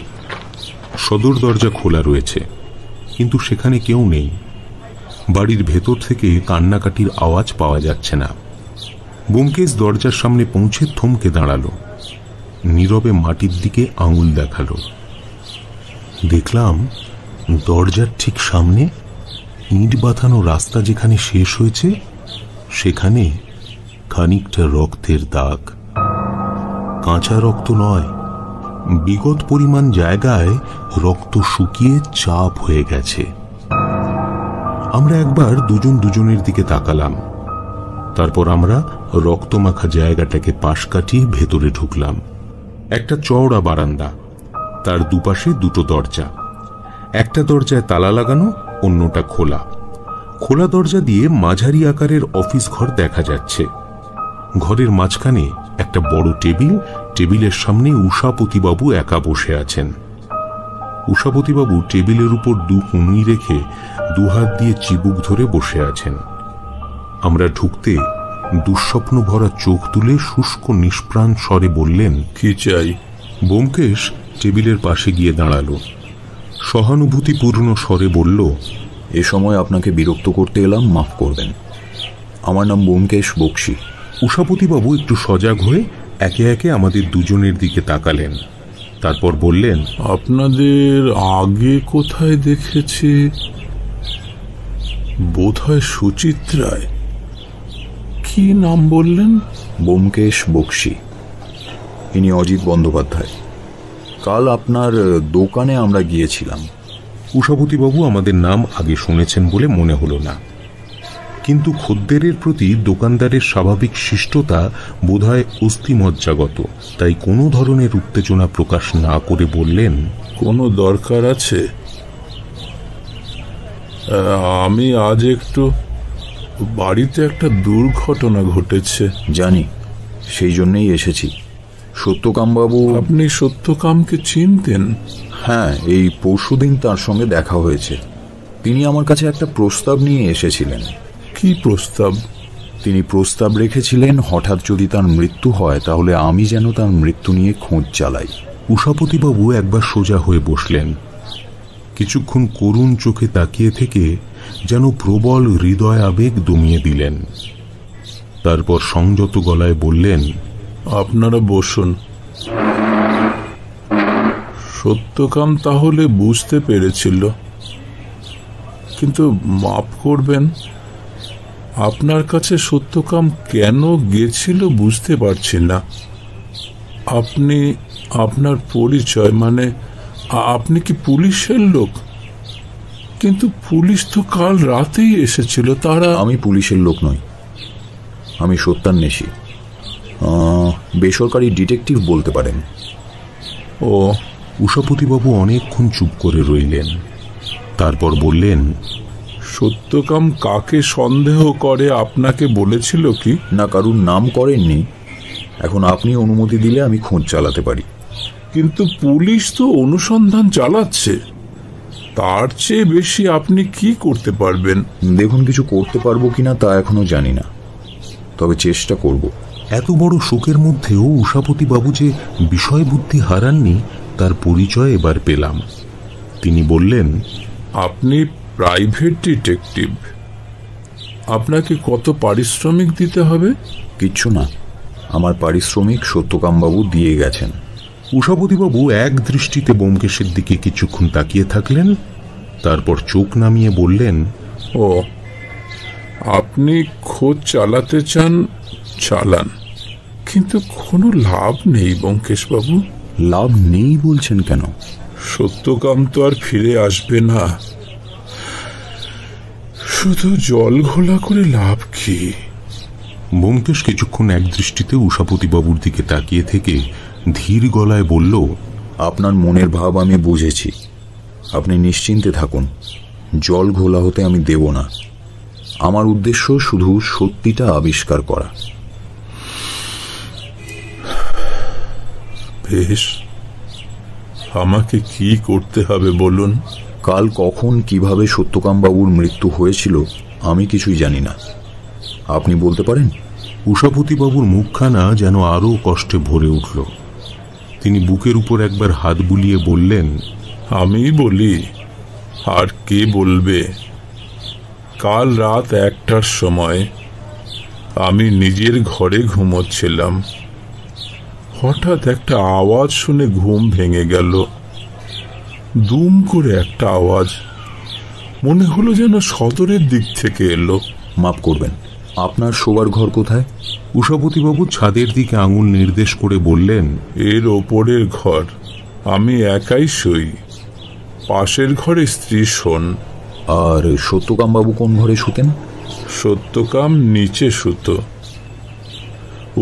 সদর দরজা খোলা রয়েছে, কিন্তু সেখানে কেউ নেই। বাড়ির ভেতর থেকে কান্নাকাটির আওয়াজ পাওয়া যাচ্ছে না। ব্যোমকেশ দরজার সামনে পৌঁছে থমকে দাঁড়ালো। নীরবে মাটির দিকে আঙুল দেখালো। দেখলাম দরজার ঠিক সামনে ইট বাঁধানো রাস্তা যেখানে শেষ হয়েছে সেখানে খানিকটা রক্তের দাগ। কাঁচা রক্ত নয়, বিগত পরিমাণ জায়গায় রক্ত শুকিয়ে চাপ হয়ে গেছে। আমরা একবার দুজন দুজনের দিকে তাকালাম। তারপর আমরা রক্তমাখা জায়গাটাকে পাশ কাটিয়ে ভেতরে ঢুকলাম। একটা চওড়া বারান্দা, তার দুপাশে 2টো দরজা। একটা দরজায় তালা লাগানো, অন্যটা খোলা। খোলা দরজা দিয়ে মাঝারি আকারের অফিস ঘর দেখা যাচ্ছে। ঘরের মাঝখানে একটা বড় টেবিল, টেবিলের সামনে উষাপতিবাবু একা বসে আছেন। উষাপতিবাবু টেবিলের উপর 2 কনুই রেখে 2 হাত দিয়ে চিবুক ধরে বসে আছেন। আমরা ঢুকতে দুঃস্বপ্ন ভরা চোখ তুলে শুষ্ক নিষ্প্রাণ স্বরে বললেন, কি চাই? ব্যোমকেশ টেবিলের পাশে গিয়ে দাঁড়ালো। সহানুভূতিপূর্ণ স্বরে বলল, এ সময় আপনাকে বিরক্ত করতে এলাম, মাফ করবেন। আমার নাম ব্যোমকেশ বক্সী। উষাপতিবাবু একটু সজাগ হয়ে একে একে আমাদের দুজনের দিকে তাকালেন। তারপর বললেন, আপনাদের আগে কোথায় দেখেছি? বোধহয় সুচিত্রায়। কি নাম বললেন? ব্যোমকেশ বক্সী। ইনি অজিত বন্দ্যোপাধ্যায়। কাল আপনার দোকানে আমরা গিয়েছিলাম। উষাপতিবাবু আমাদের নাম আগে শুনেছেন বলে মনে হলো না, কিন্তু খদ্দেরের প্রতি দোকানদারের স্বাভাবিক শিষ্টতা বোধহয় অস্থিমজ্জাগত। তাই কোনো ধরনের উত্তেজনা প্রকাশ না করে বললেন, কোনো দরকার আছে? আমি আজ একটু, বাড়িতে একটা দুর্ঘটনা ঘটেছে। জানি, সেই জন্যই এসেছি। সত্যকামবাবু। আপনি সত্যকামকে চিনতেন? হ্যাঁ, এই পরশুদিন তার সঙ্গে দেখা হয়েছে। তিনি আমার কাছে একটা প্রস্তাব নিয়ে এসেছিলেন। কি প্রস্তাব? তিনি প্রস্তাব রেখেছিলেন, হঠাৎ যদি তার মৃত্যু হয় তাহলে আমি যেন তার মৃত্যু নিয়ে খোঁজ চালাই। উষাপতিবাবু একবার সোজা হয়ে বসলেন। কিছুক্ষণ করুণ চোখে তাকিয়ে থেকে যেন প্রবল হৃদয় আবেগ দমিয়ে দিলেন। তারপর সংযত গলায় বললেন, আপনারা বসুন। সত্যকাম তাহলে বুঝতে পেরেছিল, কিন্তু মাফ করবেন, আপনার কাছে সত্যকাম কেন গেছিল বুঝতে পারছি না। আপনি, আপনার পরিচয়, মানে আপনি কি পুলিশের লোক? কিন্তু পুলিশ তো কাল রাতেই এসেছিল। তারা। আমি পুলিশের লোক নই, আমি সত্যান্বেষী, বেসরকারি ডিটেকটিভ বলতে পারেন। ও। উষাপতিবাবু অনেকক্ষণ চুপ করে রইলেন। তারপর বললেন, সত্যকাম কাকে সন্দেহ করে আপনাকে বলেছিল কি? না, কারুর নাম করেননি। এখন আপনি অনুমতি দিলে আমি খোঁজ চালাতে পারি। কিন্তু পুলিশ তো অনুসন্ধান চালাচ্ছে। তার চেয়ে বেশি আপনি কি করতে পারবেন? দেখুন, কিছু করতে পারবো কিনা তা এখনো জানি না, তবে চেষ্টা করব। এত বড় শোকের মধ্যেও উষাপতি বাবু যে বিষয় বুদ্ধি হারাননি তার পরিচয় এবার পেলাম। তিনি বললেন, আপনি প্রাইভেট ডিটেকটিভ। আপনাকে কত পারিশ্রমিক দিতে হবে? কিচ্ছু না, আমার পারিশ্রমিক সত্যকামবাবু দিয়ে গেছেন। উষাপতিবাবু এক দৃষ্টিতে ব্যোমকেশের দিকে কিছুক্ষণ তাকিয়ে থাকলেন, তারপর চোখ নামিয়ে বললেন, ও, আপনি খোঁজ চালাতে চান, চালান, কিন্তু কোনো লাভ নেই ব্যোমকেশবাবু। লাভ নেই বলছেন কেন? সত্যকাম তো আর ফিরে আসবে না, শুধু জল ঘোলা করে লাভ কি? ব্যোমকেশ কিছুক্ষণ এক দৃষ্টিতে উষাপতিবাবুর দিকে তাকিয়ে থেকে ধীর গলায় বলল, আপনার মনের ভাব আমি বুঝেছি, আপনি নিশ্চিন্তে থাকুন, জল ঘোলা হতে আমি দেব না। আমার উদ্দেশ্য শুধু সত্যিটা আবিষ্কার করা। বেশ, আমাকে কি করতে হবে বলুন। কাল কখন কিভাবে সত্যকামবাবুর মৃত্যু হয়েছিল আমি কিছুই জানি না, আপনি বলতে পারেন? উষাপতিবাবুর মুখখানা যেন আরো কষ্টে ভরে উঠল। তিনি বুকের উপর একবার হাত বুলিয়ে বললেন, আমি বলি, আর কে বলবে? কাল রাত 1টার সময় আমি নিজের ঘরে ঘুমোচ্ছিলাম, হঠাৎ একটা আওয়াজ শুনে ঘুম ভেঙে গেল। দুম করে একটা আওয়াজ, মনে হলো যেন সদরের দিক থেকে এলো। মাফ করবেন, আপনার শোবার ঘর কোথায়? উষাপতিবাবু ছাদের দিকে আঙুল নির্দেশ করে বললেন, এর ওপরের ঘর, আমি একাই শুই, পাশের ঘরে স্ত্রী শোন। আর সত্যকামবাবু কোন ঘরে শুতেন? সত্যকাম নিচে শুতো,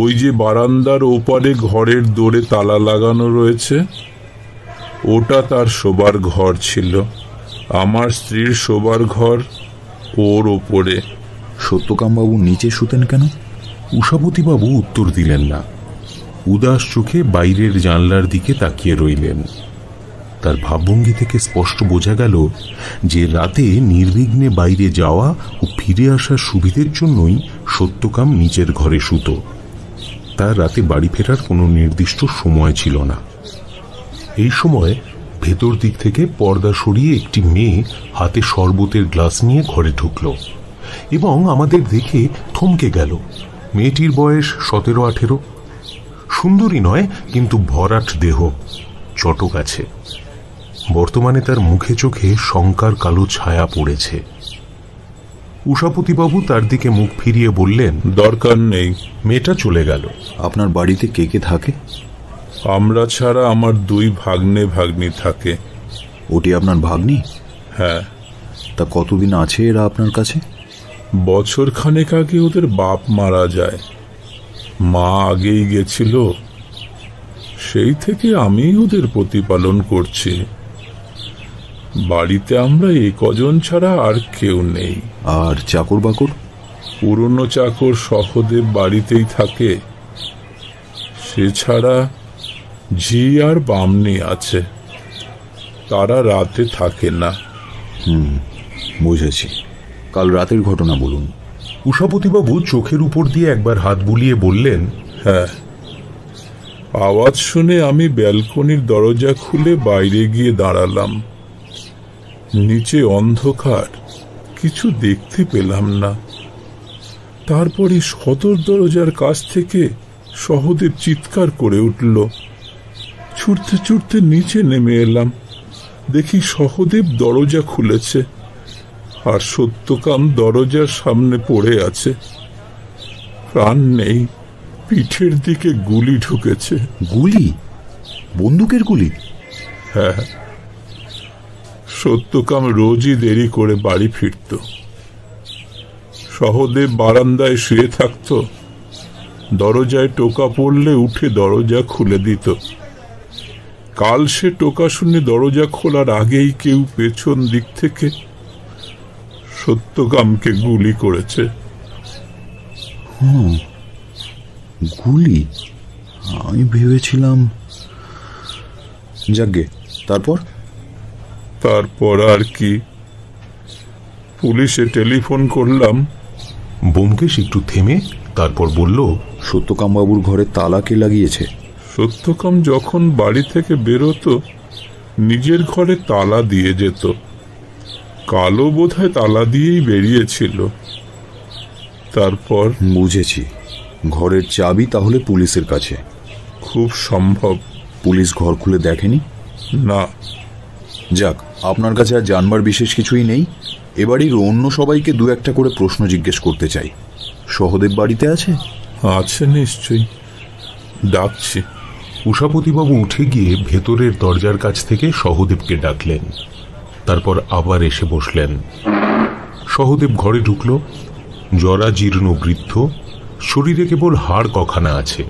ওই যে বারান্দার ওপারে ঘরের দোরে তালা লাগানো রয়েছে, ওটা তার শোবার ঘর ছিল। আমার স্ত্রীর শোবার ঘর ওর ওপরে। সত্যকামবাবু নিচে শুতেন কেন? উষাপতিবাবু উত্তর দিলেন না, উদাস চোখে বাইরের জানলার দিকে তাকিয়ে রইলেন। তার ভাবভঙ্গি থেকে স্পষ্ট বোঝা গেল যে রাতে নির্বিঘ্নে বাইরে যাওয়া ও ফিরে আসার সুবিধের জন্যই সত্যকাম নিচের ঘরে শুতো। তার রাতে বাড়ি ফেরার কোনো নির্দিষ্ট সময় ছিল না। এই সময় ভেতর দিক থেকে পর্দা সরিয়ে একটি মেয়ে হাতে শরবতের গ্লাস নিয়ে ঘরে ঢুকল এবং আমাদের দেখে থমকে গেল। মেয়েটির বয়স 17-18, সুন্দরী নয়, কিন্তু ভরাট দেহ, চটক আছে। বর্তমানে তার মুখে চোখে শঙ্কার কালো ছায়া পড়েছে। উষাপতিবাবু তার দিকে মুখ ফিরিয়ে বললেন, দরকার নেই। মেয়েটা চলে গেল। আপনার বাড়িতে কে কে থাকে? আমরা ছাড়া আমার 2 ভাগ্নে ভাগ্নি থাকে। ওটি আপনার ভাগ্নি? হ্যাঁ। তা কতদিন আছে এরা আপনার কাছে? বছর খানেক আগে ওদের বাপ মারা যায়, মা আগেই গেছিল, সেই থেকে আমি ওদের প্রতিপালন করছি। বাড়িতে আমরা এই কজন ছাড়া আর কেউ নেই। আর চাকর বাকর? পুরনো চাকর সহদেব বাড়িতেই থাকে, সে ছাড়া ঝি আর বামনি আছে, তারা রাতে থাকে না। বুঝেছি। কাল রাতের ঘটনা বলুন। উষাপতিবাবু চোখের উপর দিয়ে একবার হাত বুলিয়ে বললেন, হ্যাঁ, আওয়াজ শুনে আমি ব্যালকনির দরজা খুলে বাইরে গিয়ে দাঁড়ালাম। নিচে অন্ধকার, কিছু দেখতে পেলাম না। তারপরে সদর দরজার কাছ থেকে সহদেব চিৎকার করে উঠল। ছুটতে ছুটতে নিচে নেমে এলাম, দেখি সহদেব দরজা খুলেছে আর সত্যকাম দরজার সামনে পড়ে আছে, প্রাণ নেই, পিঠের দিকে গুলি ঢুকেছে। গুলি? বন্দুকের গুলি? হ্যাঁ। সত্যকাম রোজই দেরি করে বাড়ি ফিরত। সহদেব বারান্দায় শুয়ে থাকত, দরজায় টোকা পড়লে উঠে দরজা খুলে দিত। কাল সে টোকা শুনে দরজা খোলার আগেই কেউ পেছন দিক থেকে সত্যকামকে গুলি করেছে। গুলি? আমি ভেবেছিলাম। যাকগে, তারপর? তারপর আর কি, পুলিশে টেলিফোন করলাম। ব্যোমকেশ একটু থেমে তারপর বলল, সত্যকাম বাবুর ঘরে তালা কে লাগিয়েছে? সত্যকাম যখন বাড়ি থেকে বেরোতো নিজের ঘরে তালা দিয়ে যেত। কালো বোধহয় তালা দিয়েই বেরিয়েছিল। তারপর বুঝেছি, ঘরের চাবি তাহলে পুলিশের কাছে। খুব সম্ভব। পুলিশ ঘর খুলে দেখেনি? না। যাক, আপনার কাছে আর জানবার বিশেষ কিছুই নেই। এবাড়ির অন্য সবাইকে দু একটা করে প্রশ্ন জিজ্ঞেস করতে চাই। সহদেব বাড়িতে আছে? আছে নিশ্চয়ই, ডাকছি। উষাপতিবাবু উঠে গিয়ে ভেতরের দরজার কাছ থেকে সহদেবকে ডাকলেন। তারপর আবার এসে বসলেন। সহদেব ঘরে ঢুকল। জরাজীর্ণ বৃদ্ধ, শরীরে কেবল হাড় কখানা আছে,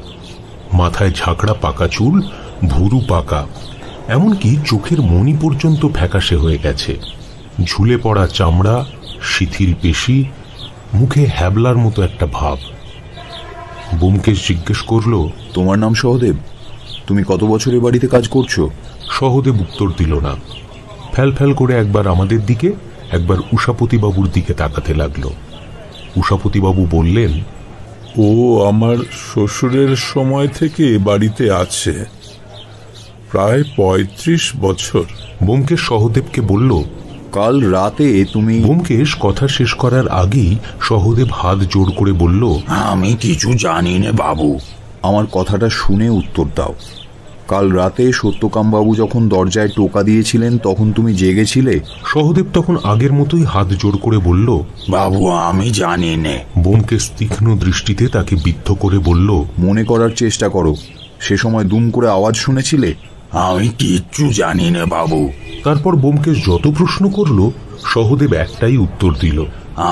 মাথায় ঝাঁকড়া পাকা চুল, ভুরু পাকা, এমনকি চোখের মণি পর্যন্ত ফ্যাকাশে হয়ে গেছে, ঝুলে পড়া চামড়া, শিথিল পেশি, মুখে হ্যাবলার মতো একটা ভাব। ব্যোমকেশ জিজ্ঞেস করল, তোমার নাম সহদেব? তুমি কত বছর এ বাড়িতে কাজ করছো? সহদেব উত্তর দিল না। ফ্যাল ফ্যাল করে একবার আমাদের দিকে, একবার উষাপতিবাবুর দিকে তাকাতে লাগলো। উষাপতিবাবু বললেন, ও আমার শ্বশুরের সময় থেকে বাড়িতে আছে, প্রায় 35 বছর। ব্যোমকেশ সহদেবকে বলল, কাল রাতে তুমি... ব্যোমকেশ কথা শেষ করার আগেই সহদেব হাত জোর করে বলল, আমি কিছু জানি না বাবু। আমার কথাটা শুনে উত্তর দাও। কাল রাতে সত্যকাম বাবু যখন দরজায় টোকা দিয়েছিলেন তখন তুমি জেগেছিলে? সহদেব তখন আগের মতোই হাত জোর করে বলল, বাবু আমি জানি না। ব্যোমকেশ তীক্ষ্ণ দৃষ্টিতে তাকে বিদ্ধ করে বলল, মনে করার চেষ্টা করো, সে সময় দুম করে আওয়াজ শুনেছিলে? আমি কিচ্ছু জানি না বাবু। তারপর ব্যোমকেশ যত প্রশ্ন করল সহদেব একটাই উত্তর দিল,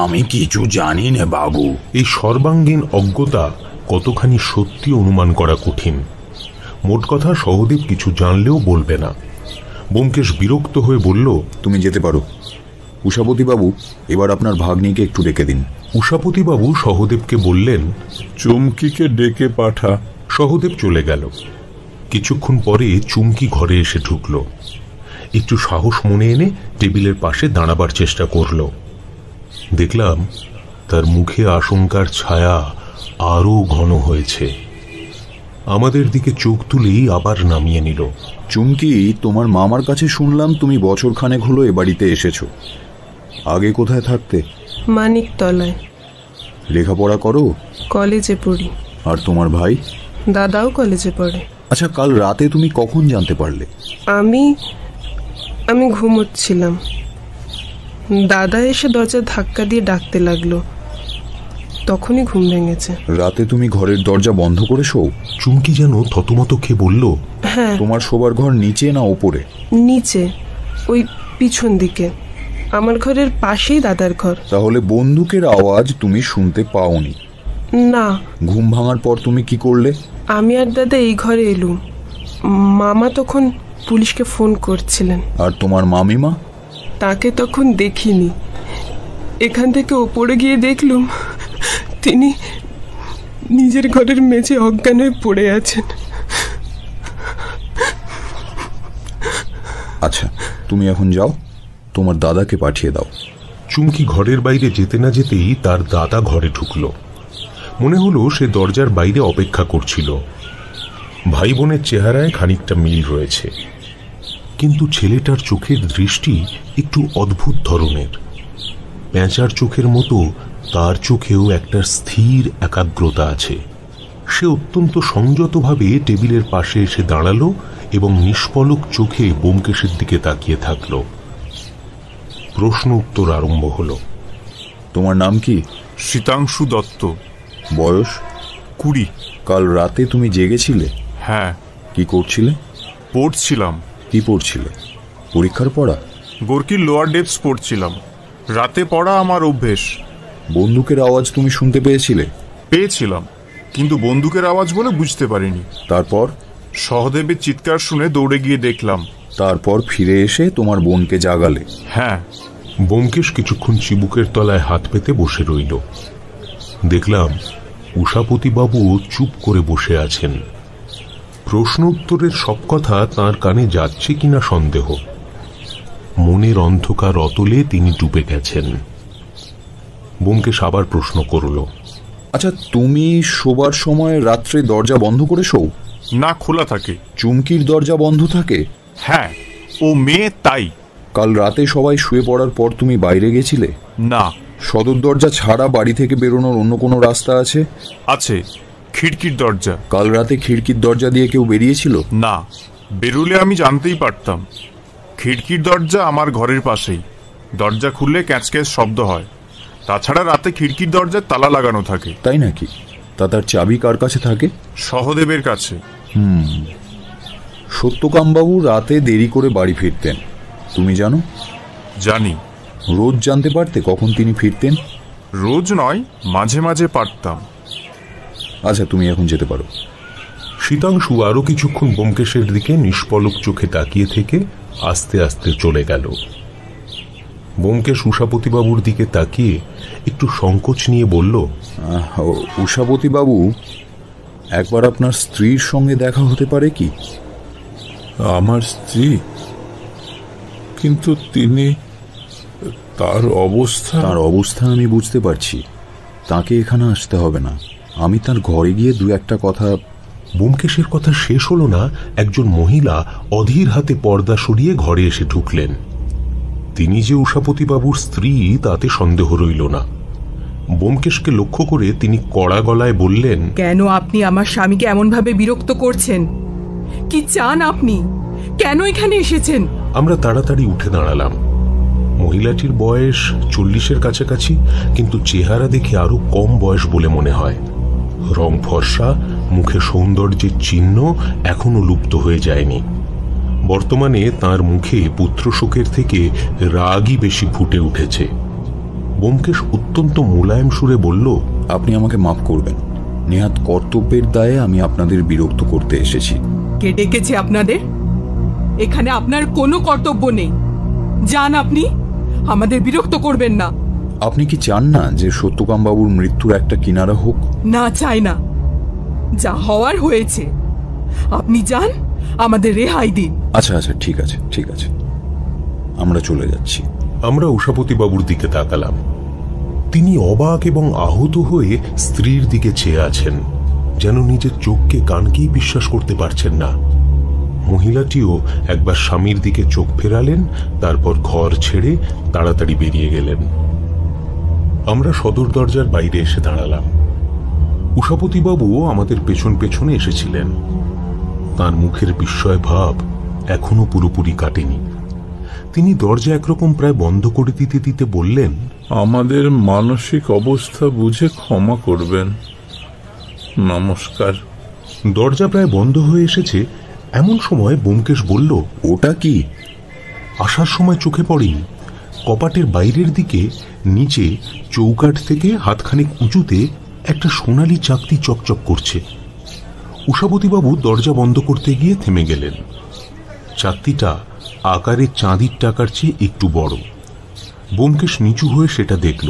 আমি কিছু জানি না বাবু। এই সর্বাঙ্গীন অজ্ঞতা কতখানি সত্যি অনুমান করা কঠিন। মোট কথা, সহদেব কিছু জানলেও বলবে না। ব্যোমকেশ বিরক্ত হয়ে বলল, তুমি যেতে পারো। উষাপতিবাবু, এবার আপনার ভাগ্নিকে একটু ডেকে দিন। উষাপতিবাবু সহদেবকে বললেন, চুমকিকে ডেকে পাঠা। সহদেব চলে গেল। কিছুক্ষণ পরে চুমকি ঘরে এসে ঢুকল। একটু সাহস মনে এনে টেবিলের পাশে দাঁড়াবার চেষ্টা করল। দেখলাম তার মুখে আশঙ্কার ছায়া আরো ঘন হয়েছে। আমাদের দিকে চোখ তুলেই আবার নামিয়ে নিল। চুমকি, তোমার মামার কাছে শুনলাম তুমি বছর খানেক হলো এ বাড়িতে এসেছো। আগে কোথায় থাকতে? মানিকতলায়। লেখাপড়া করো? কলেজে পড়ি। আর তোমার ভাই? দাদাও কলেজে পড়ে। আচ্ছা, কাল রাতে তুমি কখন জানতে পারলে? আমি ঘুমোচ্ছিলাম। দাদা এসে দরজা ধাক্কা দিয়ে ডাকতে লাগলো, তখনই ঘুম ভেঙেছে। রাতে তুমি ঘরের দরজা বন্ধ করে শোও? চুমকি যেন থতমত খেয়ে বলল, হ্যাঁ। তোমার শোবার ঘর নিচে না ওপরে? নিচে, ওই পিছন দিকে। আমার ঘরের পাশেই দাদার ঘর। তাহলে বন্দুকের আওয়াজ তুমি শুনতে পাওনি? না। ঘুম ভাঙার পর তুমি কি করলে? আমি আর দাদা এই ঘরে এলুম। মামা তখন পুলিশকে ফোন করছিলেন। আর তোমার মামিমা? তাকে তখন দেখিনি। এখান থেকে ওপরে গিয়ে দেখলুম তিনি নিজের ঘরের মেঝে অজ্ঞান হয়ে পড়ে আছেন। আচ্ছা, তুমি এখন যাও, তোমার দাদাকে পাঠিয়ে দাও। চুমকি ঘরের বাইরে যেতে না যেতেই তার দাদা ঘরে ঢুকল। মনে হলো সে দরজার বাইরে অপেক্ষা করছিল। ভাই বোনের চেহারায় খানিকটা মিল রয়েছে, কিন্তু ছেলেটার চোখের দৃষ্টি একটু অদ্ভুত ধরনের। পেঁচার চোখের মতো তার চোখেও একটা স্থির একাগ্রতা আছে। সে অত্যন্ত সংযতভাবে টেবিলের পাশে এসে দাঁড়ালো এবং নিষ্পলক চোখে ব্যোমকেশের দিকে তাকিয়ে থাকল। প্রশ্ন উত্তর আরম্ভ হলো। তোমার নাম কি? শীতাংশু দত্ত। বয়স? 20। কাল রাতে তুমি জেগেছিলে? হ্যাঁ। কি করছিলে? পড়ছিলাম। কি পড়ছিলে? পরীক্ষার পড়া? গোর্কির লোয়ার ডেপস পড়ছিলাম। রাতে পড়া আমার অভ্যেস। বন্দুকের আওয়াজ তুমি শুনতে পেয়েছিলে? পেয়েছিলাম, কিন্তু বন্দুকের আওয়াজ বলে বুঝতে পারিনি। তারপর? সহদেবের চিৎকার শুনে দৌড়ে গিয়ে দেখলাম। তারপর ফিরে এসে তোমার বোনকে জাগালে? হ্যাঁ। ব্যোমকেশ কিছুক্ষণ চিবুকের তলায় হাত পেতে বসে রইল। দেখলাম উষাপতিবাবু চুপ করে বসে আছেন। প্রশ্ন উত্তরের সব কথা তাঁর কানে যাচ্ছে কিনা সন্দেহ। মনের অন্ধকার অতলে তিনি ডুবে গেছেন। ব্যোমকেশ আবার প্রশ্ন করল, আচ্ছা, তুমি শোবার সময় রাত্রে দরজা বন্ধ করে শোও? না, খোলা থাকে। চুমকির দরজা বন্ধ থাকে? হ্যাঁ, ও মেয়ে তাই। কাল রাতে সবাই শুয়ে পড়ার পর তুমি বাইরে গেছিলে? না। সদর দরজা ছাড়া বাড়ি থেকে বেরোনোর অন্য কোনো রাস্তা আছে? আছে, খিড়কির দরজা। কাল রাতে খিড়কির দরজা দিয়ে কেউ বেরিয়েছিল? না, বেরুলে আমি জানতেই পারতাম। খিড়কির দরজা আমার ঘরের পাশেই, দরজা খুললে ক্যাঁচক্যাঁচ শব্দ হয়। তাছাড়া রাতে খিড়কির দরজায় তালা লাগানো থাকে। তাই নাকি? তার চাবি কার কাছে থাকে? সহদেবের কাছে। সত্যকামবাবু রাতে দেরি করে বাড়ি ফিরতেন, তুমি জানো? জানি। রোজ জানতে পারতে কখন তিনি ফিরতেন? রোজ নয়, মাঝে মাঝে পারতাম। আচ্ছা, তুমি এখন যেতে পারো। শীতাংশু আরো কিছুক্ষণ ব্যোমকেশের দিকে নিষ্পলক চোখে তাকিয়ে থেকে আস্তে আস্তে চলে গেল। ব্যোমকেশ উষাপতিবাবুর দিকে তাকিয়ে একটু সংকোচ নিয়ে বলল, উষাপতিবাবু, একবার আপনার স্ত্রীর সঙ্গে দেখা হতে পারে কি? আমার স্ত্রী? কিন্তু তিনি, তার অবস্থা আমি বুঝতে পারছি। তাকে এখানে আসতে হবে না, আমি তার ঘরে গিয়ে দু একটা কথা। ব্যোমকেশের কথা শেষ হলো না, একজন মহিলা অধীর হাতে পর্দা সরিয়ে ঘরে এসে ঢুকলেন। তিনি যে উষাপতিবাবুর স্ত্রী তাতে সন্দেহ রইল না। ব্যোমকেশকে লক্ষ্য করে তিনি কড়া গলায় বললেন, কেন আপনি আমার স্বামীকে এমন ভাবে বিরক্ত করছেন? কি চান আপনি? কেন এখানে এসেছেন? আমরা তাড়াতাড়ি উঠে দাঁড়ালাম। মহিলাটির বয়স 40-এর কাছাকাছি, কিন্তু চেহারা দেখে আরো কম বয়স বলে মনে হয়। রং ফর্সা, মুখে সৌন্দর্যের চিহ্ন এখনো লুপ্ত হয়ে যায়নি। বর্তমানে তার মুখে পুত্রশোকের থেকে রাগই বেশি ফুটে উঠেছে। ব্যোমকেশ অত্যন্ত মোলায়েম সুরে বলল, আপনি আমাকে মাফ করবেন, নেহাত কর্তব্যের দায়ে আমি আপনাদের বিরক্ত করতে এসেছি। কে ডেকেছে আপনাদের? এখানে আপনার কোনো কর্তব্য নেই। যান আপনি, আমাদের বিরক্ত করবেন না। আপনি কি চান না যে সত্যকামবাবুর মৃত্যুর একটা কিনারা হোক? না, চাই না। যা হওয়ার হয়েছে। আপনি যান, আমাদের রেহাই দিন। আচ্ছা, ঠিক আছে, আমরা চলে যাচ্ছি। আমরা উষাপতিবাবুর দিকে তাকালাম। তিনি অবাক এবং আহত হয়ে স্ত্রীর দিকে চেয়ে আছেন, যেন নিজের চোখকে কানকেই বিশ্বাস করতে পারছেন না। মহিলাটিও একবার স্বামীর দিকে চোখ ফেরালেন, তারপর ঘর ছেড়ে তাড়াতাড়ি বেরিয়ে গেলেন। আমরা সদর দরজার বাইরে এসে দাঁড়ালাম। উষাপতিবাবুও আমাদের পেছন পেছনে এসেছিলেন। তার মুখের বিস্ময় ভাব এখনো পুরোপুরি কাটেনি। তিনি দরজা একরকম প্রায় বন্ধ করে দিতে দিতে বললেন, আমাদের মানসিক অবস্থা বুঝে ক্ষমা করবেন, নমস্কার। দরজা প্রায় বন্ধ হয়ে এসেছে এমন সময় ব্যোমকেশ বলল, ওটা কি? আসার সময় চোখে পড়েনি। কপাটের বাইরের দিকে নিচে চৌকাঠ থেকে হাতখানিক উঁচুতে একটা সোনালি চাকতি চকচক করছে। উষাপতিবাবু দরজা বন্ধ করতে গিয়ে থেমে গেলেন। চাকতিটা আকারে চাঁদির টাকার চেয়ে একটু বড়। ব্যোমকেশ নিচু হয়ে সেটা দেখল।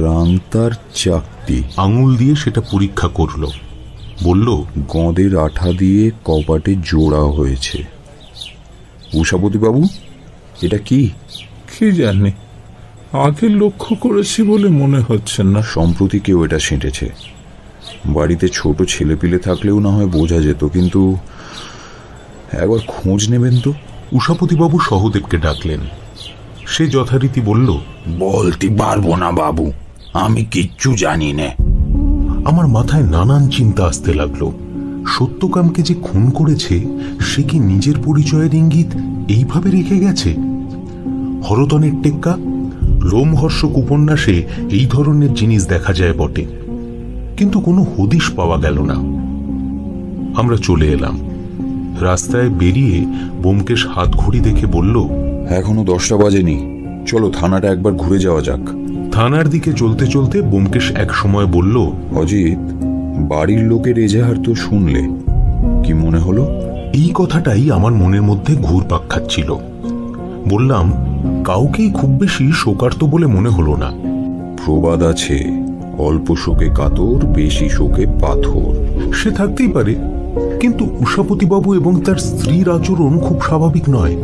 রাংতার চাকতি। আঙুল দিয়ে সেটা পরীক্ষা করল, বলল, গঁদের আঠা দিয়ে কপাটে জোড়া হয়েছে। উষাপতিবাবু, এটা কি? কি জানি, আগে লক্ষ্য করেছি বলে মনে হচ্ছে না। সম্প্রতি কেউ এটা সেঁটেছে। বাড়িতে ছোট ছেলেপিলে থাকলেও না হয় বোঝা যেত, কিন্তু একবার খোঁজ নেবেন তো। উষাপতিবাবু সহদেবকে ডাকলেন। সে যথারীতি বলল, বলতে পারবো না বাবু, আমি কিচ্ছু জানি না। আমার মাথায় নানান চিন্তা আসতে লাগলো। সত্যকামকে যে খুন করেছে সে কি নিজের পরিচয়ের ইঙ্গিত এইভাবে রেখে গেছে? হরতনের টেক্কা, লোমহর্ষক উপন্যাসে এই ধরনের জিনিস দেখা যায় বটে, কিন্তু কোনো হদিশ পাওয়া গেল না। আমরা চলে এলাম। রাস্তায় বেরিয়ে ব্যোমকেশ হাত ঘড়ি দেখে বলল, এখনো 10টা বাজেনি, চলো থানাটা একবার ঘুরে যাওয়া যাক। থানার দিকে চলতে চলতে ব্যোমকেশ এক সময় বলল, অজিত, বাড়ির লোকের এজাহার তো শুনলে, কি মনে হলো? এই কথাটাই আমার মনের মধ্যে ঘুরপাক খাচ্ছিল। বললাম, কাউকেই খুব বেশি শোকার্ত বলে মনে হলো না। প্রবাদ আছে, অল্প শোকে কাতর, বেশি শোকে পাথর। সে থাকতেই পারে, কিন্তু উষাপতিবাবু এবং তার স্ত্রীর আচরণ খুব স্বাভাবিক নয়।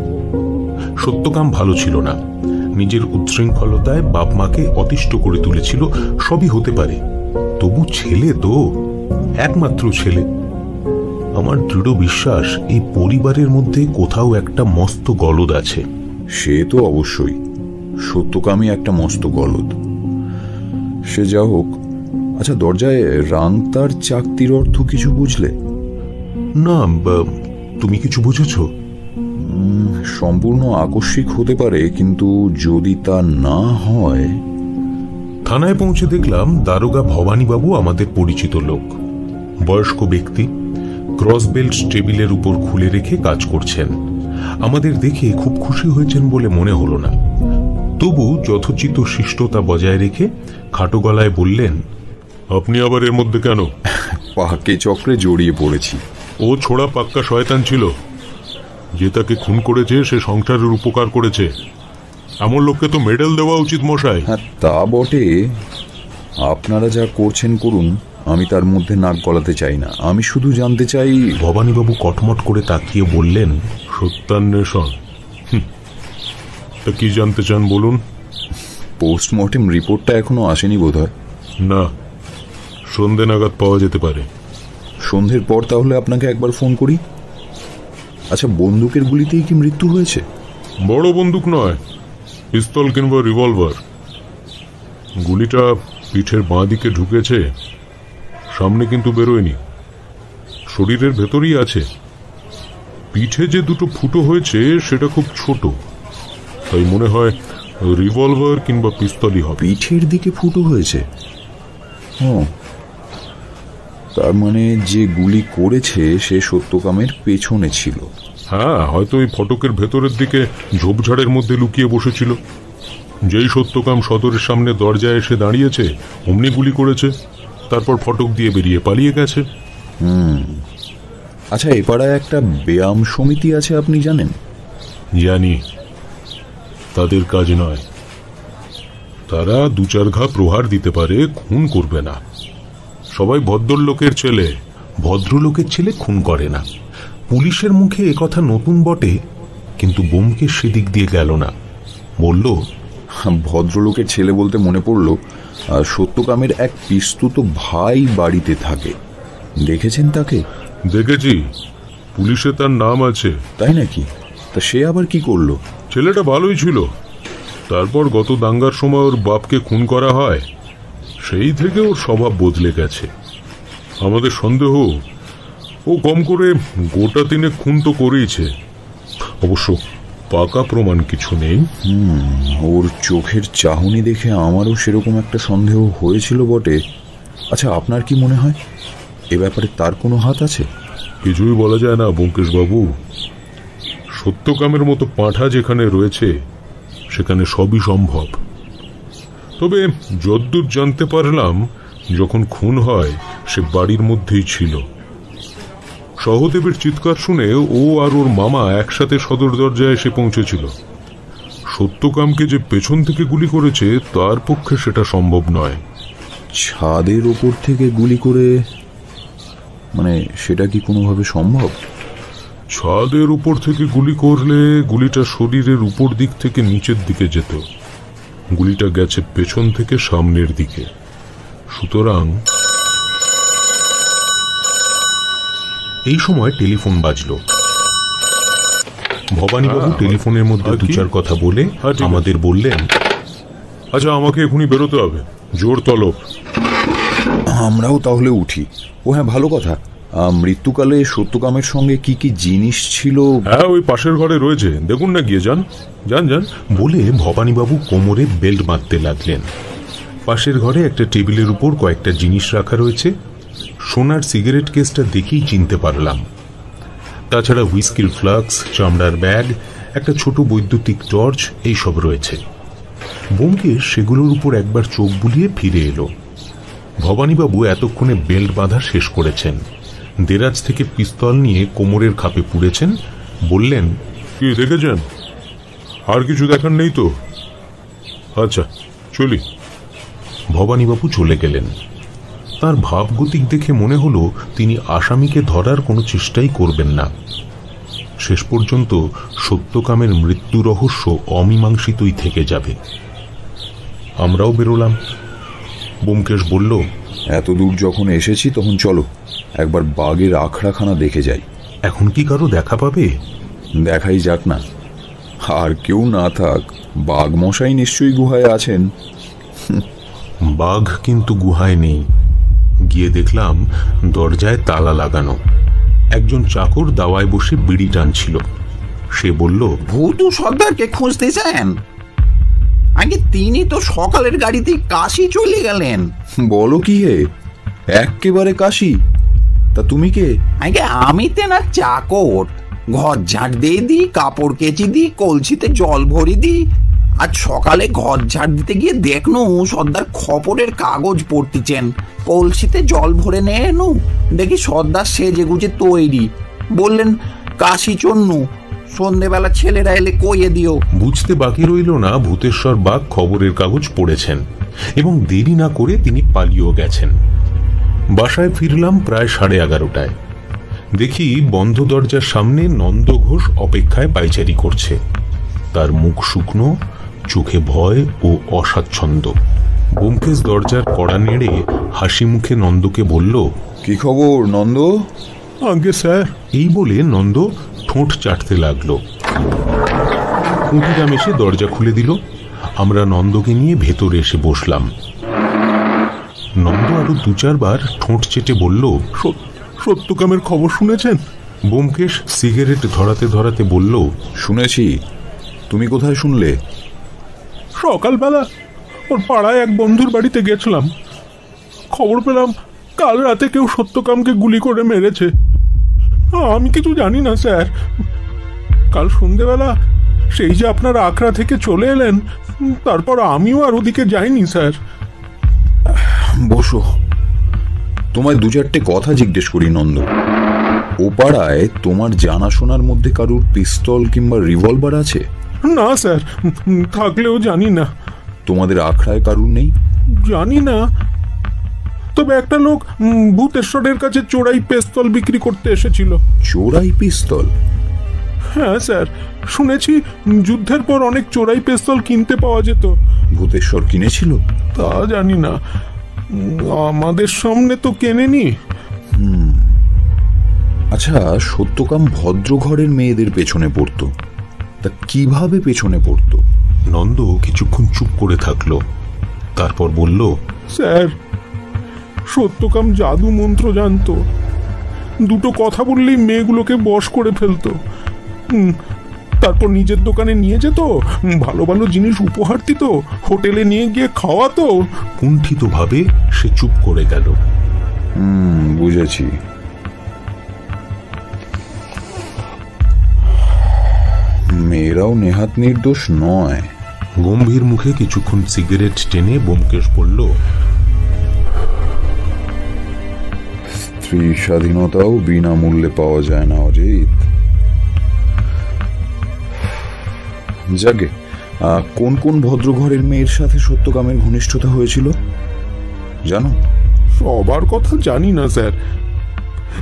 সত্যকাম ভালো ছিল না, নিজের উচ্ছৃঙ্খলতায় বাপ মাকে অতিষ্ঠ করে তুলেছিল। সবই হতে পারে, তবু ছেলে তো, একমাত্র ছেলে। আমার দৃঢ় বিশ্বাস এই পরিবারের মধ্যে কোথাও একটা মস্ত গলদ আছে। সে তো অবশ্যই, সত্যকামই একটা মস্ত গলদ। সে যা হোক, আচ্ছা দরজায় রাংতার চাকতির অর্থ কিছু বুঝলে? না, তুমি কিছু বুঝেছ? সম্পূর্ণ আকস্মিক হতে পারে, কিন্তু যদি তা না হয়। থানায় পৌঁছে দেখলাম দারোগা ভবানীবাবু আমাদের পরিচিত লোক, বয়স্ক ব্যক্তি, ক্রস বেল্ট টেবিলের উপর খুলে রেখে কাজ করছেন। আমাদের দেখে খুব খুশি হয়েছেন বলে মনে হলো না, তবু যথোচিত শিষ্টতা বজায় রেখে খাটো গলায় বললেন, আপনি আবার এর মধ্যে কেন? পাকে চক্রে জড়িয়ে পড়েছি। ও ছোড়া পাক্কা শয়তান ছিল। যে তাকে খুন করেছে সে সংসারের উপকার করেছে। এমন লোককে তো মেডেল দেওয়া উচিত মশাই। হ্যাঁ, তা বটে। আপনারা যা করছেন করুন, আমি তার মধ্যে নাক গলাতে চাই না। আমি শুধু জানতে চাই। ভবানীবাবু কটমট করে তাকিয়ে বললেন, সত্যান্বেষণ? তা কি জানতে চান বলুন? পোস্টমর্টেম রিপোর্টটা এখনো আসেনি বোধহয়। না, সন্ধে নাগাদ পাওয়া যেতে পারে। সন্ধ্যের পর তাহলে আপনাকে একবার ফোন করি। আচ্ছা, বন্দুকের গুলিতেই কি মৃত্যু হয়েছে? বড় বন্দুক নয়, পিস্তল কিংবা রিভলভার। গুলিটা পিঠের বাঁ দিকে ঢুকেছে, সামনে কিন্তু বেরোয়নি, শরীরের ভেতরেই আছে। পিঠে যে দুটো ফুটো হয়েছে সেটা খুব ছোট, তাই মনে হয় রিভলভার কিংবা পিস্তলই হবে। পিঠের দিকে ফুটো হয়েছে? তার মানে যে গুলি করেছে সে সত্যকামের পেছনে ছিল। হ্যাঁ, হয়তো এই ফটকের ভেতরের দিকে ঝোপঝাড়ের মধ্যে লুকিয়ে বসেছিল। যেই সত্যকাম সদরের সামনে দরজায় এসে দাঁড়িয়েছে অমনি গুলি করেছে, তারপর ফটক দিয়ে বেরিয়ে পালিয়ে গেছে। আচ্ছা, এ পাড়ায় একটা ব্যায়াম সমিতি আছে, আপনি জানেন? জানি, তাদের কাজ নয়। তারা দু চার ঘা প্রহার দিতে পারে, খুন করবে না। সবাই ভদ্রলোকের ছেলে। ভদ্রলোকের ছেলে খুন করে না। পুলিশের মুখে একথা নতুন বটে, কিন্তু বোমকে সেদিক দিয়ে গেল না। বলল, ভদ্রলোকের ছেলে বলতে মনে পড়ল, সত্যকামের এক পিস্তুত ভাই বাড়িতে থাকে। দেখেছেন তাকে? দেখেছি, পুলিশে তার নাম আছে। তাই নাকি? তা সে আবার কি করলো? ছেলেটা ভালোই ছিল, তারপর গত দাঙ্গার সময় ওর বাপকে খুন করা হয়, সেই থেকে ওর স্বভাব বদলে গেছে। আমাদের সন্দেহ ও কম করে গোটা তিনে খুন তো করেইছে। অবশ্য পাকা প্রমাণ কিছু নেই। ওর চোখের চাহনি দেখে আমারও সেরকম একটা সন্দেহ হয়েছিল বটে। আচ্ছা, আপনার কি মনে হয় এ ব্যাপারে তার কোনো হাত আছে? কিছুই বলা যায় না ব্যোমকেশ বাবু। সত্যকামের মতো পাঁঠা যেখানে রয়েছে সেখানে সবই সম্ভব। তবে যদ্দূর জানতে পারলাম, যখন খুন হয় সে বাড়ির মধ্যেই ছিল। সহদেবের চিৎকার শুনে ও আর ওর মামা একসাথে সদর দরজায় এসে পৌঁছেছিল। সত্যকামকে যে পেছন থেকে গুলি করেছে তার পক্ষে সেটা সম্ভব নয়। ছাদের ওপর থেকে গুলি করে, মানে সেটা কি কোনোভাবে সম্ভব? ছাদের উপর থেকে গুলি করলে গুলিটা শরীরের উপর দিক থেকে নিচের দিকে যেত। গুলিটা গেছে পেছন থেকে সামনের দিকে, সুতরাং। এই সময় টেলিফোন বাজলো। ভবানীবাবু টেলিফোনের মধ্যে দু চার কথা বলে আমাদের বললেন, আচ্ছা, আমাকে এখনই বেরোতে হবে, জোর তলব। আমরাও তাহলে উঠি। ও হ্যাঁ, ভালো কথা। মৃত্যুকালে সত্যকামের সঙ্গে কি কি জিনিস ছিল? হ্যাঁ, ওই পাশের ঘরে রয়েছে, দেখুন না গিয়ে। যান যান যান বলে ভবানীবাবু কোমরে বেল্ট বাঁধতে লাগলেন। পাশের ঘরে একটা টেবিলের উপর কয়েকটা জিনিস রাখা রয়েছে। সোনার সিগারেট কেসটা দেখেই চিনতে পারলাম। তাছাড়া হুইস্কির ফ্লাক্স, চামড়ার ব্যাগ, একটা ছোট বৈদ্যুতিক টর্চ, এইসব রয়েছে। ব্যোমকেশ সেগুলোর উপর একবার চোখ বুলিয়ে ফিরে এলো। ভবানীবাবু এতক্ষণে বেল্ট বাঁধা শেষ করেছেন। দেরাজ থেকে পিস্তল নিয়ে কোমরের খাপে পুড়েছেন। বললেন, কি দেখেছেন? আর কিছু দেখার নেই তো? আচ্ছা, চলি। ভবানীবাবু চলে গেলেন। তার ভাবগতিক দেখে মনে হলো তিনি আসামিকে ধরার কোনো চেষ্টাই করবেন না। শেষ পর্যন্ত সত্যকামের মৃত্যু রহস্য অমীমাংসিতই থেকে যাবে। আমরাও বেরোলাম। ব্যোমকেশ বলল, এত দূর যখন এসেছি তখন চলো একবার বাঘের আখড়াখানা দেখে যাই। এখন কি কারো দেখা পাবে? দেখাই যাক না, আর কেউ না থাক বাঘ মশাই নিশ্চয়ই গুহায় আছেন। বাঘ কিন্তু গুহায় নেই। গিয়ে দেখলাম দরজায় তালা লাগানো। একজন চাকর দাওয়ায় বসে বিড়ি টানছিল। সে বলল, ভূতু সর্দারকে খুঁজতেছেন? আগে তিনি তো সকালের গাড়িতে কাশি চলে গেলেন। বলো কি হে, একেবারে কাশি? তা তুমি কে? আগে আমি তেনার চাকর। ঘর ঝাড় দিয়ে দিই, কাপড় কেচি দিই, কলসিতে জল ভরি দিই। আজ সকালে ঘর ঝাড় দিতে গিয়ে দেখনু সর্দার খবরের কাগজ পড়তেছেন। কলসিতে জল ভরে নেনু, দেখি সর্দার সেজে গুজে তৈরি। বললেন কাশি চন্নু, সন্ধেবেলা ছেলেরা এলে কইয়ে দিও। বুঝতে বাকি রইল না ভূতেশ্বর বাঘ খবরের কাগজ পড়েছেন এবং দেরি না করে তিনি পালিয়েও গেছেন। বাসায় ফিরলাম প্রায় 11:30টায়। দেখি বন্ধ দরজার সামনে নন্দ ঘোষ অপেক্ষায় পায়চারি করছে। তার মুখ শুকনো, চোখে ভয় ও অস্বাচ্ছন্দ্য। ব্যোমকেশ দরজার কড়া নেড়ে হাসি মুখে নন্দকে বলল, কি খবর নন্দ? আগে স্যার। এই বলে নন্দ ঠোঁট চাটতে লাগলো। কুটিরাম এসে দরজা খুলে দিল। আমরা নন্দকে নিয়ে ভেতরে এসে বসলাম। নন্দ আরো 2-4 বার ঠোঁট চেটে বলল, সত্যকামের খবর শুনেছেন? ব্যোমকেশ সিগারেট ধরাতে ধরাতে বলল, শুনেছি। তুমি কোথায় শুনলে? সকালবেলা ওর পাড়ায় এক বন্ধুর বাড়িতে গেছিলাম। খবর পেলাম কাল রাতে কেউ সত্যকামকে গুলি করে মেরেছে। আমি কিছু জানি না স্যার। কাল সন্ধ্যেবেলা সেই যে আপনার আখড়া থেকে চলে এলেন, তারপর আমিও আর ওদিকে যাইনি স্যার। বসো, তোমায় 2-4টে কথা জিজ্ঞেস করি নন্দ। ও পাড়ায় তোমার জানাশোনার মধ্যে কারুর পিস্তল কিংবা রিভলভার আছে? না স্যার, থাকলেও জানি না। তোমাদের আখড়ায় কারুর নেই? জানি না, তবে একটা লোক ভূতেশ্বরের কাছে চোরাই পিস্তল বিক্রি করতে এসেছিল। চোরাই পিস্তল? হ্যাঁ স্যার, শুনেছি যুদ্ধের পর অনেক চোরাই পিস্তল কিনতে পাওয়া যেত। ভূতেশ্বর কিনেছিল? তা জানি না, আমাদের সামনে তো কেনেনি। আচ্ছা, সত্যকাম ভদ্র ঘরের মেয়েদের পেছনে পড়তো, তা কিভাবে পেছনে পড়তো? নন্দ কিছুক্ষণ চুপ করে থাকলো। তারপর বলল, স্যার, সত্যকাম জাদু মন্ত্র জানতো। 2টো কথা বললেই মেয়েগুলোকে বশ করে ফেলতো। তারপর নিজের দোকানে নিয়ে যেত, ভালো ভালো জিনিস উপহার দিত, হোটেলে নিয়ে গিয়ে খাওয়াতো। কুণ্ঠিতভাবে সে চুপ করে গেল। বুঝেছি। মেয়েরাও নেহাত নির্দোষ নয়। গম্ভীর মুখে কিছুক্ষণ সিগারেট টেনে ব্যোমকেশ বলল, স্ত্রী স্বাধীনতাও বিনামূল্যে পাওয়া যায় না অজিত। যাকে কোন কোন ভদ্রঘরের মেয়ের সাথে সত্যকামের ঘনিষ্ঠতা হয়েছিল জানো? সবার কথা জানি না স্যার,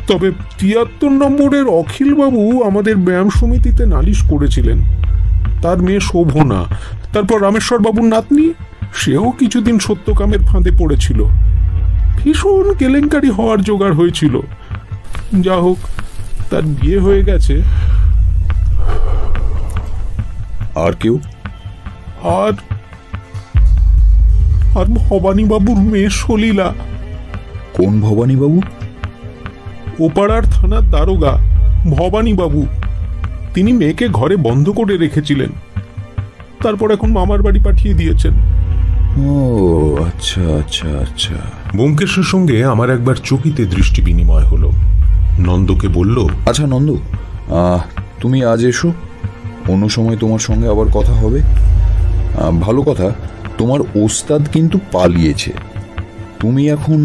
তবে 73 নম্বরের অখিল বাবু আমাদের ব্যায়াম সমিতিতে নালিশ করেছিলেন। তার মেয়ে শোভনা, তারপর রামেশ্বর বাবুর নাতনি, সেও কিছুদিন সত্যকামের ফাঁদে পড়েছিল। ভীষণ কেলেঙ্কারি হওয়ার জোগাড় হয়েছিল। যা হোক, তার বিয়ে হয়ে গেছে। আর কেউ? আর ভবানী বাবুর মেয়ে সলিলা। কোন ভবানী বাবু? ওপাড়ার থানার দারোগা ভবানী বাবু। তিনি মেয়েকে ঘরে বন্ধ করে রেখেছিলেন, তারপর এখন মামার বাড়ি পাঠিয়ে দিয়েছেন। ও আচ্ছা আচ্ছা আচ্ছা। ব্যোমকেশের সঙ্গে আমার একবার চকিতে দৃষ্টি বিনিময় হলো। নন্দকে বলল, আচ্ছা নন্দ, তুমি আজ এসো, অন্য সময় তোমার সঙ্গে আবার কথা হবে। ভালো কথা, তোমার ওস্তাদ কিন্তু পালিয়েছে। তুমি এখন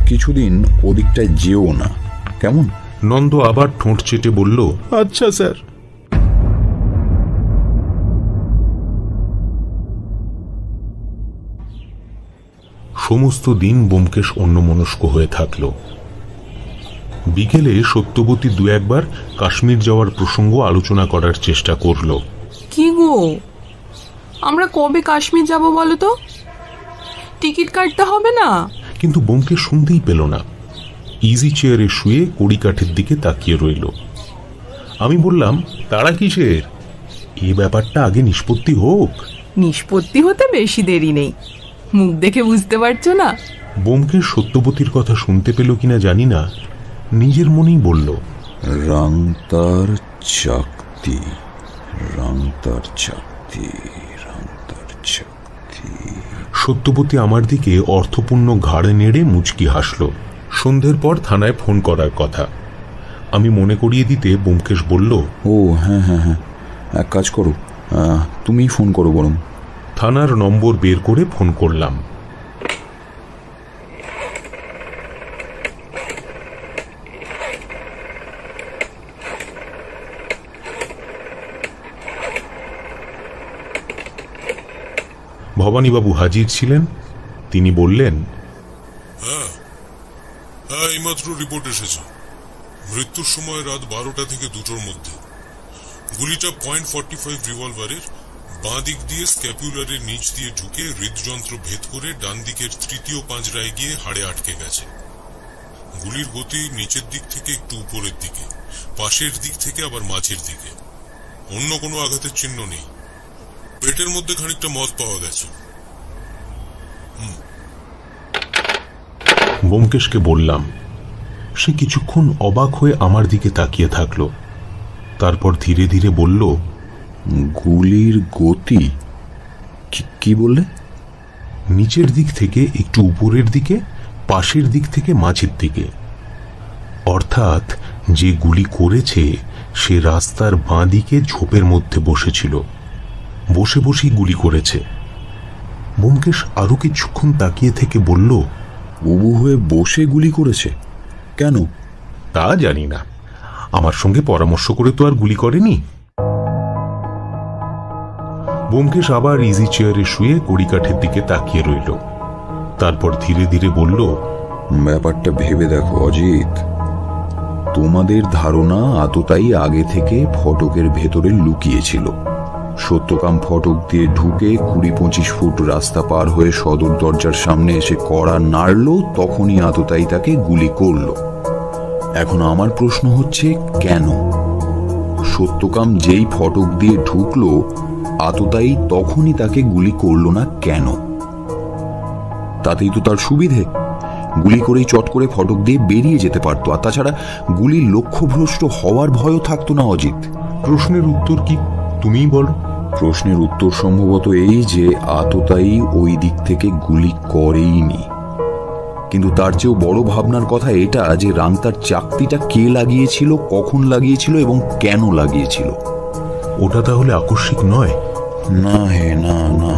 কিছুদিন ওদিকটায় যেও না, কেমন? নন্দ আবার ঠোঁট চেটে বলল, আচ্ছা স্যার। সমস্ত দিন ব্যোমকেশ অন্যমনস্ক হয়ে থাকল। বিকেলে সত্যবতী দু একবার কাশ্মীর যাওয়ার প্রসঙ্গ আলোচনা করার চেষ্টা করল। কি গো, আমরা কবে কাশ্মীর যাব বলো তো? টিকিট কাটতে হবে না? কিন্তু বোমকে শুনতেই পেল না। ইজি চেয়ারে শুয়ে কড়িকাঠের দিকে তাকিয়ে রইল। আমি বললাম, তারা কিসের? এই ব্যাপারটা আগে নিষ্পত্তি হোক। নিষ্পত্তি হতে বেশি দেরি নেই, মুখ দেখে বুঝতে পারছো না? বোমকে সত্যবতীর কথা শুনতে পেল কিনা জানি না, নিজের মনেই বলল, রাংতার চাকতি, রাংতার চাকতি, রাংতার চাকতি। সত্যবতী আমার দিকে অর্থপূর্ণ ঘাড়ে নেড়ে মুচকি হাসল। সন্ধ্যের পর থানায় ফোন করার কথা। আমি মনে করিয়ে দিতে ব্যোমকেশ বলল, ও হ্যাঁ হ্যাঁ হ্যাঁ, এক কাজ করো, তুমিই ফোন করো বরং। থানার নম্বর বের করে ফোন করলাম। ভবানীবাবু হাজির ছিলেন। তিনি বললেন, হ্যাঁ হ্যাঁ, এইমাত্র রিপোর্ট এসেছে। মৃত্যুর সময় রাত 12টা থেকে 2টোর মধ্যে। গুলিটা .45 রিভলভারের বাঁ দিক দিয়ে স্ক্যাপুলারের নিচ দিয়ে ঢুকে হৃদযন্ত্র ভেদ করে ডান দিকের তৃতীয় পাঁজরায় গিয়ে হাড়ে আটকে গেছে। গুলির গতি নিচের দিক থেকে একটু উপরের দিকে, পাশের দিক থেকে আবার মাঝের দিকে। অন্য কোনো আঘাতের চিহ্ন নেই। পেটের মধ্যে খানিকটা মদ পাওয়া গেছে। ব্যোমকেশকে বললাম। সে কিছুক্ষণ অবাক হয়ে আমার দিকে তাকিয়ে থাকল। তারপর ধীরে ধীরে বলল, গুলির গতি কি বললে? নিচের দিক থেকে একটু উপরের দিকে, পাশের দিক থেকে মাঝের দিকে। অর্থাৎ যে গুলি করেছে সে রাস্তার বাঁ দিকে ঝোপের মধ্যে বসেছিল, বসে বসেই গুলি করেছে। ব্যোমকেশ আরো কিছুক্ষণ তাকিয়ে থেকে বলল, উবু হয়ে বসে গুলি করেছে? কেন? তা জানি না, আমার সঙ্গে পরামর্শ করে তো আর গুলি করেনি। ব্যোমকেশ আবার ইজি চেয়ারে শুয়ে কড়িকাঠের দিকে তাকিয়ে রইল। তারপর ধীরে ধীরে বলল, ব্যাপারটা ভেবে দেখো অজিত, তোমাদের ধারণা আততায়ী আগে থেকে ফটকের ভেতরে লুকিয়েছিল। সত্যকাম ফটক দিয়ে ঢুকে 20-25 ফুট রাস্তা পার হয়ে সদর দরজার সামনে এসে কড়া নাড়ল, তখনই আততায়ী তাকে গুলি করল। এখন আমার প্রশ্ন হচ্ছে, কেন? সত্যকাম যেই ফটক দিয়ে ঢুকলো, আততায়ী তখনই তাকে গুলি করল না কেন? তাতেই তো তার সুবিধে, গুলি করেই চট করে ফটক দিয়ে বেরিয়ে যেতে পারতো। আর তাছাড়া গুলির লক্ষ্যভ্রষ্ট হওয়ার ভয়ও থাকতো না অজিত। প্রশ্নের উত্তর কি তুমিই বলো? প্রশ্নের উত্তর সম্ভবত এই যে আততায়ী ওই দিক থেকে গুলি করেইনি। কিন্তু তার চেয়েও বড় ভাবনার কথা এটা যে রাংতার চাকতিটা কে লাগিয়েছিল, কখন লাগিয়েছিল এবং কেন লাগিয়েছিল। ওটা তাহলে আকস্মিক নয়? না হে না না,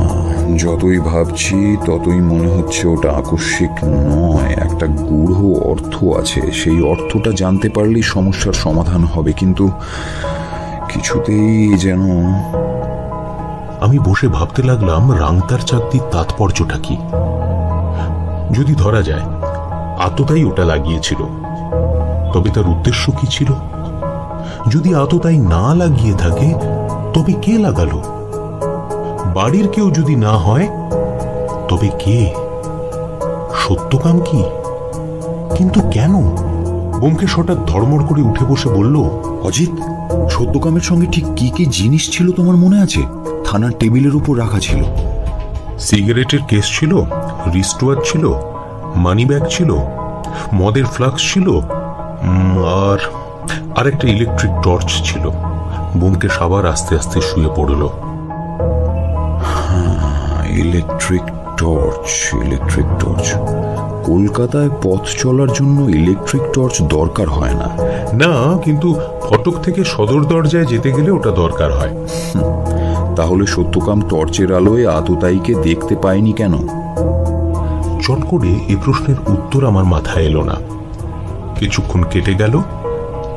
যতই ভাবছি ততই মনে হচ্ছে ওটা আকস্মিক নয়। একটা গূঢ় অর্থ আছে, সেই অর্থটা জানতে পারলেই সমস্যার সমাধান হবে। কিন্তু কিছুতেই যেন। আমি বসে ভাবতে লাগলাম রাংতার চাকতির তাৎপর্যটা কি। যদি ধরা যায় আততায়ী ওটা লাগিয়েছিল, তবে তার উদ্দেশ্য কি ছিল? যদি আততায়ী না লাগিয়ে থাকে, তবে কে লাগালো? বাড়ির কেউ যদি না হয়, তবে কে? সত্যকাম কি? কিন্তু কেন? ব্যোমকেশ হঠাৎ ধড়মড় করে উঠে বসে বলল, অজিত, সত্যকামের সঙ্গে ঠিক কি কি জিনিস ছিল তোমার মনে আছে? থানার টেবিলের উপর রাখা ছিল। সিগারেটের কেস ছিল, রিস্টওয়াচ ছিল, মানি ব্যাগ ছিল, মদের ফ্লাক্স ছিল, আর একটা ইলেকট্রিক টর্চ ছিল। ব্যোমকেশ আবার আস্তে আস্তে শুয়ে পড়ল। Electric torch, electric torch. কলকাতায় পথ চলার জন্য ইলেকট্রিক টর্চ দরকার হয় না। না, কিন্তু ফটক থেকে সদর দরজায় যেতে গেলে ওটা দরকার হয়। তাহলে সত্যকাম টর্চের আলোয় আততায়ীকে দেখতে পায়নি কেন? চট করে এ প্রশ্নের উত্তর আমার মাথায় এলো না। কিছুক্ষণ কেটে গেল।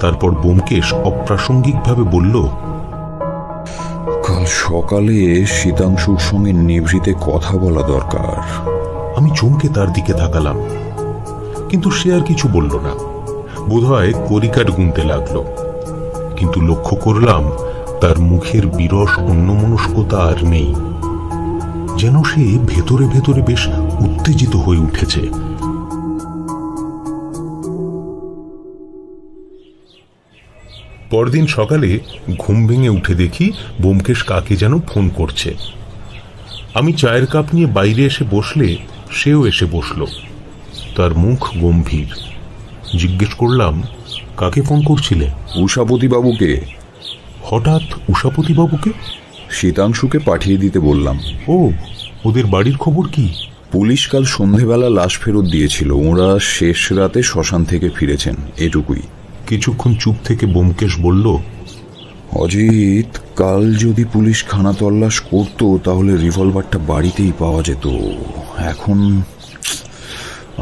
তারপর ব্যোমকেশ অপ্রাসঙ্গিকভাবে বলল, কাল সকালে শীতাংশুর সঙ্গে নিভৃতে কথা বলা দরকার। আমি চমকে তার দিকে তাকালাম, কিন্তু সে আর কিছু বলল না। বোধহয় কড়িকাঠ গুনতে লাগলো, কিন্তু লক্ষ্য করলাম তার মুখের বিরস অন্যমনস্কতা আর নেই, যেন সে ভেতরে ভেতরে বেশ উত্তেজিত হয়ে উঠেছে। পরদিন সকালে ঘুম ভেঙে উঠে দেখি ব্যোমকেশ কাকে যেন ফোন করছে। আমি চায়ের কাপ নিয়ে বাইরে এসে বসলে সেও এসে বসল। তার মুখ গম্ভীর। জিজ্ঞেস করলাম, কাকে ফোন করছিলে? উষাপতি বাবুকে। হঠাৎ উষাপতি বাবুকে? শীতাংশুকে পাঠিয়ে দিতে বললাম। ও, ওদের বাড়ির খবর কি? পুলিশ কাল সন্ধেবেলা লাশ ফেরত দিয়েছিল। ওরা শেষ রাতে শ্মশান থেকে ফিরেছেন, এটুকুই। কিছুক্ষণ চুপ থেকে ব্যোমকেশ বলল, অজিত, কাল যদি পুলিশ খানা তল্লাশ করতো তাহলে রিভলভারটা বাড়িতেই পাওয়া যেত, এখন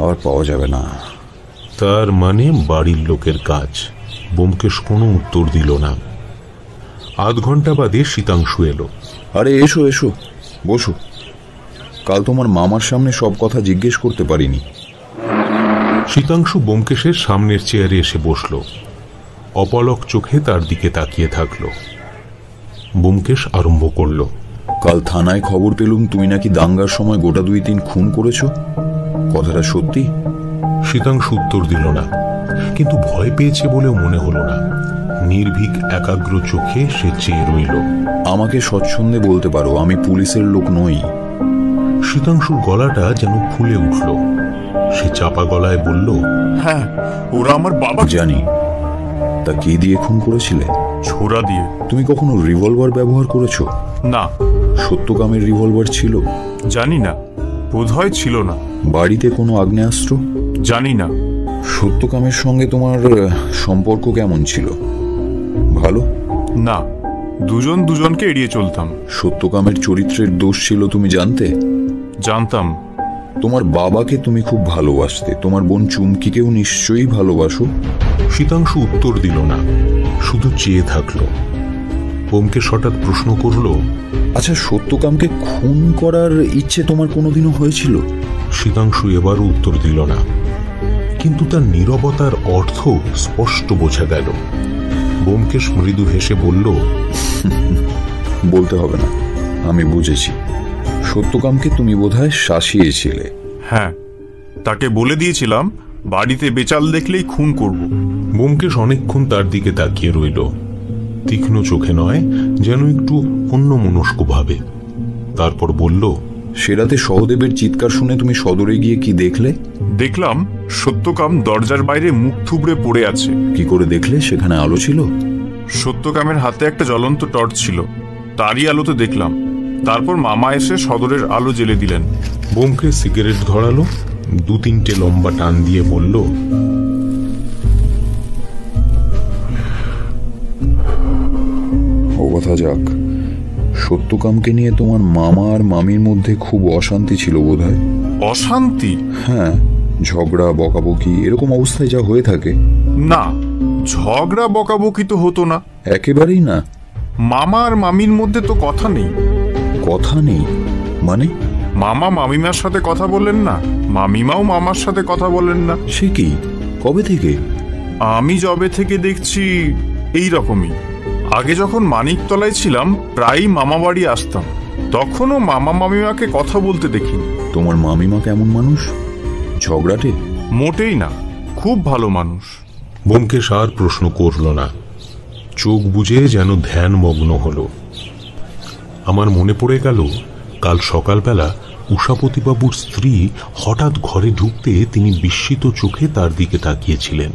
আর পাওয়া যাবে না। তার মানে বাড়ির লোকের কাজ। ব্যোমকেশ কোনো উত্তর দিল না। আধ ঘন্টা বাদে শীতাংশু এলো। আরে এসো এসো, বসো। কাল তোমার মামার সামনে সব কথা জিজ্ঞেস করতে পারিনি। শীতাংশু ব্যোমকেশের সামনের চেয়ারে এসে বসল। অপলক চোখে তার দিকে তাকিয়ে থাকল। ব্যোমকেশ আরম্ভ করল, কাল থানায় খবর পেলুম তুমি নাকি দাঙ্গার সময় গোটা 2-3 খুন করেছ, কথাটা সত্যি? শীতাংশু উত্তর দিল না, কিন্তু ভয় পেয়েছে বলেও মনে হলো না। নির্ভীক একাগ্র চোখে সে চেয়ে রইল। আমাকে স্বচ্ছন্দে বলতে পারো, আমি পুলিশের লোক নই। শীতাংশুর গলাটা যেন ফুলে উঠল। সে চাপা গলায় বলল, হ্যাঁ, ওরা আমার বাবা। জানি। তা কি দিয়ে খুন করেছিলে? ছোরা দিয়ে। তুমি কখনো রিভলভার ব্যবহার করেছো? না। সত্যকামের রিভলভার ছিল? জানি না, বোধহয় ছিল না। বাড়িতে কোনো আগ্নেয়াস্ত্র? জানি না। সত্যকামের সঙ্গে তোমার সম্পর্ক কেমন ছিল? ভালো? না, দুজন দুজনকে এড়িয়ে চলতাম। সত্যকামের চরিত্রের দোষ ছিল তুমি জানতে? জানতাম। তোমার বাবাকে তুমি খুব ভালোবাসতে, তোমার বোন চুমকিকেও নিশ্চয়ই ভালোবাসো। শীতাংশু উত্তর দিল না, শুধু চেয়ে থাকলো। ব্যোমকেশ হঠাৎ প্রশ্ন করল, আচ্ছা, সত্যকামকে খুন করার ইচ্ছে তোমার কোনোদিনও হয়েছিল? শীতাংশু এবারও উত্তর দিল না, কিন্তু তার নীরবতার অর্থ স্পষ্ট বোঝা গেল। ব্যোমকেশ মৃদু হেসে বলল, বলতে হবে না, আমি বুঝেছি। সত্যকামকে তুমি বোধহয় শাসিয়েছিলে। হ্যাঁ, তাকে বলে দিয়েছিলাম বাড়িতে বেচাল দেখলেই খুন করব। ব্যোমকেশ অনেকক্ষণ তার দিকে তাকিয়ে রইল, তীক্ষ্ণ চোখে নয়, যেন একটু অন্যমনস্ক ভাবে। তারপর বলল, সেরাতে সহদেবের চিৎকার শুনে তুমি সদরে গিয়ে কি দেখলে? দেখলাম সত্যকাম দরজার বাইরে মুখ থুবড়ে পড়ে আছে। কি করে দেখলে? সেখানে আলো ছিল? সত্যকামের হাতে একটা জ্বলন্ত টর্চ ছিল, তারই আলোতে দেখলাম। তারপর মামা এসে সদরের আলো জ্বেলে দিলেন। ব্যোমকেশ সিগারেট ধরালো, 2-3টে লম্বা টান দিয়ে বলল, ও কথা যাক। সত্যকামকে নিয়ে তোমার মামা আর মামির মধ্যে খুব অশান্তি ছিল বোধহয়? অশান্তি? হ্যাঁ, ঝগড়া বকাবকি এরকম অবস্থায় যা হয়ে থাকে। না, ঝগড়া বকাবকি তো হতো না। একেবারেই না? মামা আর মামির মধ্যে তো কথা নেই। কথা নেই মানে? মামা মামিমার সাথে কথা বলেন না, মামিমাও মামার সাথে কথা বলেন না। সে কি? কবে থেকে? আমি যবে থেকে দেখছি এই রকমই। আগে যখন মানিকতলায় ছিলাম প্রায়ই মামা বাড়ি আসতাম, তখনও মামা মামিমাকে কথা বলতে দেখিনি। তোমার মামিমা কেমন মানুষ? ঝগড়াটে? মোটেই না, খুব ভালো মানুষ। ব্যোমকেশ আর প্রশ্ন করল না, চোখ বুজে যেন ধ্যানমগ্ন হল। আমার মনে পড়ে গেল, কাল সকালবেলা উষাপতিবাবুর স্ত্রী হঠাৎ ঘরে ঢুকতে তিনি বিস্মিত চোখে তার দিকে তাকিয়েছিলেন।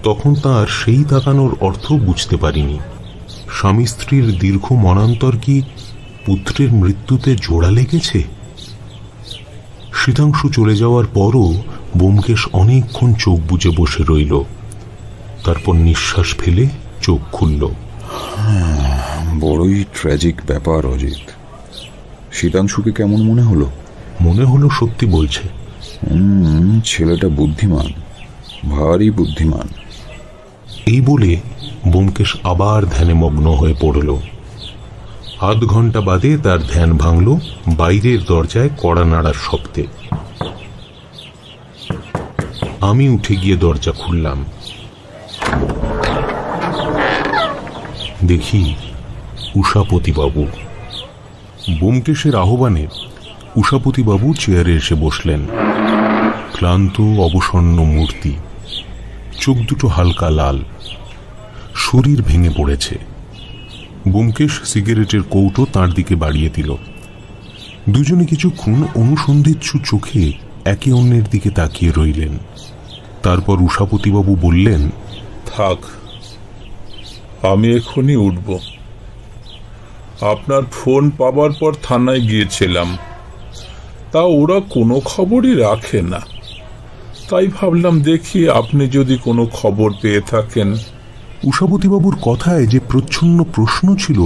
তখন তার সেই তাকানোর অর্থ বুঝতে পারিনি। স্বামী স্ত্রীর দীর্ঘ মনান্তর কি পুত্রের মৃত্যুতে জোড়া লেগেছে? শীতাংশু চলে যাওয়ার পরও ব্যোমকেশ অনেকক্ষণ চোখ বুজে বসে রইল। তারপর নিঃশ্বাস ফেলে চোখ খুলল। বড়ই ট্র্যাজিক ব্যাপার অজিত। শীতাংশুকে কেমন মনে হলো? মনে হলো সত্যি বলছে। ছেলেটা বুদ্ধিমান, ভারী বুদ্ধিমান। এই বলে ব্যোমকেশ আবার ধ্যানে মগ্ন হয়ে পড়ল। আধ ঘন্টা বাদে তার ধ্যান ভাঙল বাইরের দরজায় কড়া নাড়ার শব্দে। আমি উঠে গিয়ে দরজা খুললাম। দেখি উষাপতিবাবু। ব্যোমকেশের আহ্বানে উষাপতিবাবু চেয়ারে এসে বসলেন। ক্লান্ত অবসন্ন মূর্তি, চোখ দুটো হালকা লাল, শরীর ভেঙে পড়েছে। ব্যোমকেশ সিগারেটের কৌটো তাঁর দিকে বাড়িয়ে দিল। দুজনে কিছুক্ষণ অনুসন্ধিৎসু চোখে একে অন্যের দিকে তাকিয়ে রইলেন। তারপর উষাপতিবাবু বললেন, থাক, আমি এখনই উঠব। আপনার ফোন পাবার পর থানায় গিয়েছিলাম, তা ওরা কোনো খবরই রাখে না। তাই ভাবলাম দেখি আপনি যদি কোনো খবর পেয়ে থাকেন। উষাপতিবাবুর কথায় যে প্রচ্ছন্ন প্রশ্ন ছিল,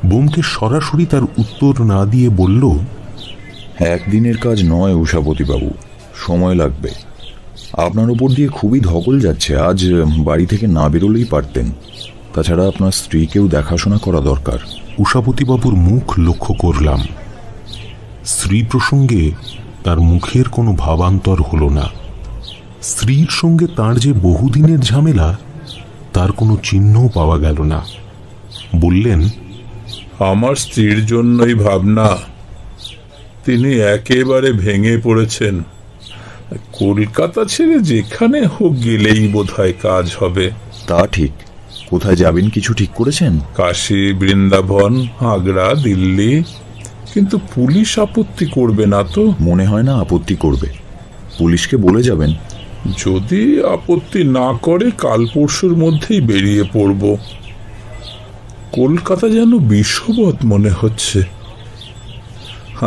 ব্যোমকেশ সরাসরি তার উত্তর না দিয়ে বলল, একদিনের কাজ নয় উষাপতিবাবু, সময় লাগবে। আপনার উপর দিয়ে খুবই ধকল যাচ্ছে। আজ বাড়ি থেকে না বেরোলেই পারতেন। তাছাড়া আপনার স্ত্রীকেও দেখাশোনা করা দরকার। উষাপতিবাবুর মুখ লক্ষ্য করলাম। স্ত্রী প্রসঙ্গে তার মুখের কোনো ভাবান্তর হল না। স্ত্রীর সঙ্গে তার যে বহুদিনের ঝামেলা, তার কোনো চিহ্নও পাওয়া গেল না। বললেন, আমার স্ত্রীর জন্যই ভাবনা। তিনি একেবারে ভেঙে পড়েছেন। কলকাতা ছেড়ে যেখানে হোক গেলেই বোধহয় কাজ হবে। তা ঠিক। কোথায় যাবেন কিছু ঠিক করেছেন? কাশী, বৃন্দাবন, আগ্রা, দিল্লি। কিন্তু পুলিশ আপত্তি করবে না তো? মনে হয় না আপত্তি করবে। পুলিশকে বলে যাবেন। যদি আপত্তি না করে কাল পরশুর মধ্যেই বেরিয়ে পড়ব। কলকাতা যেন বিষবৎ মনে হচ্ছে।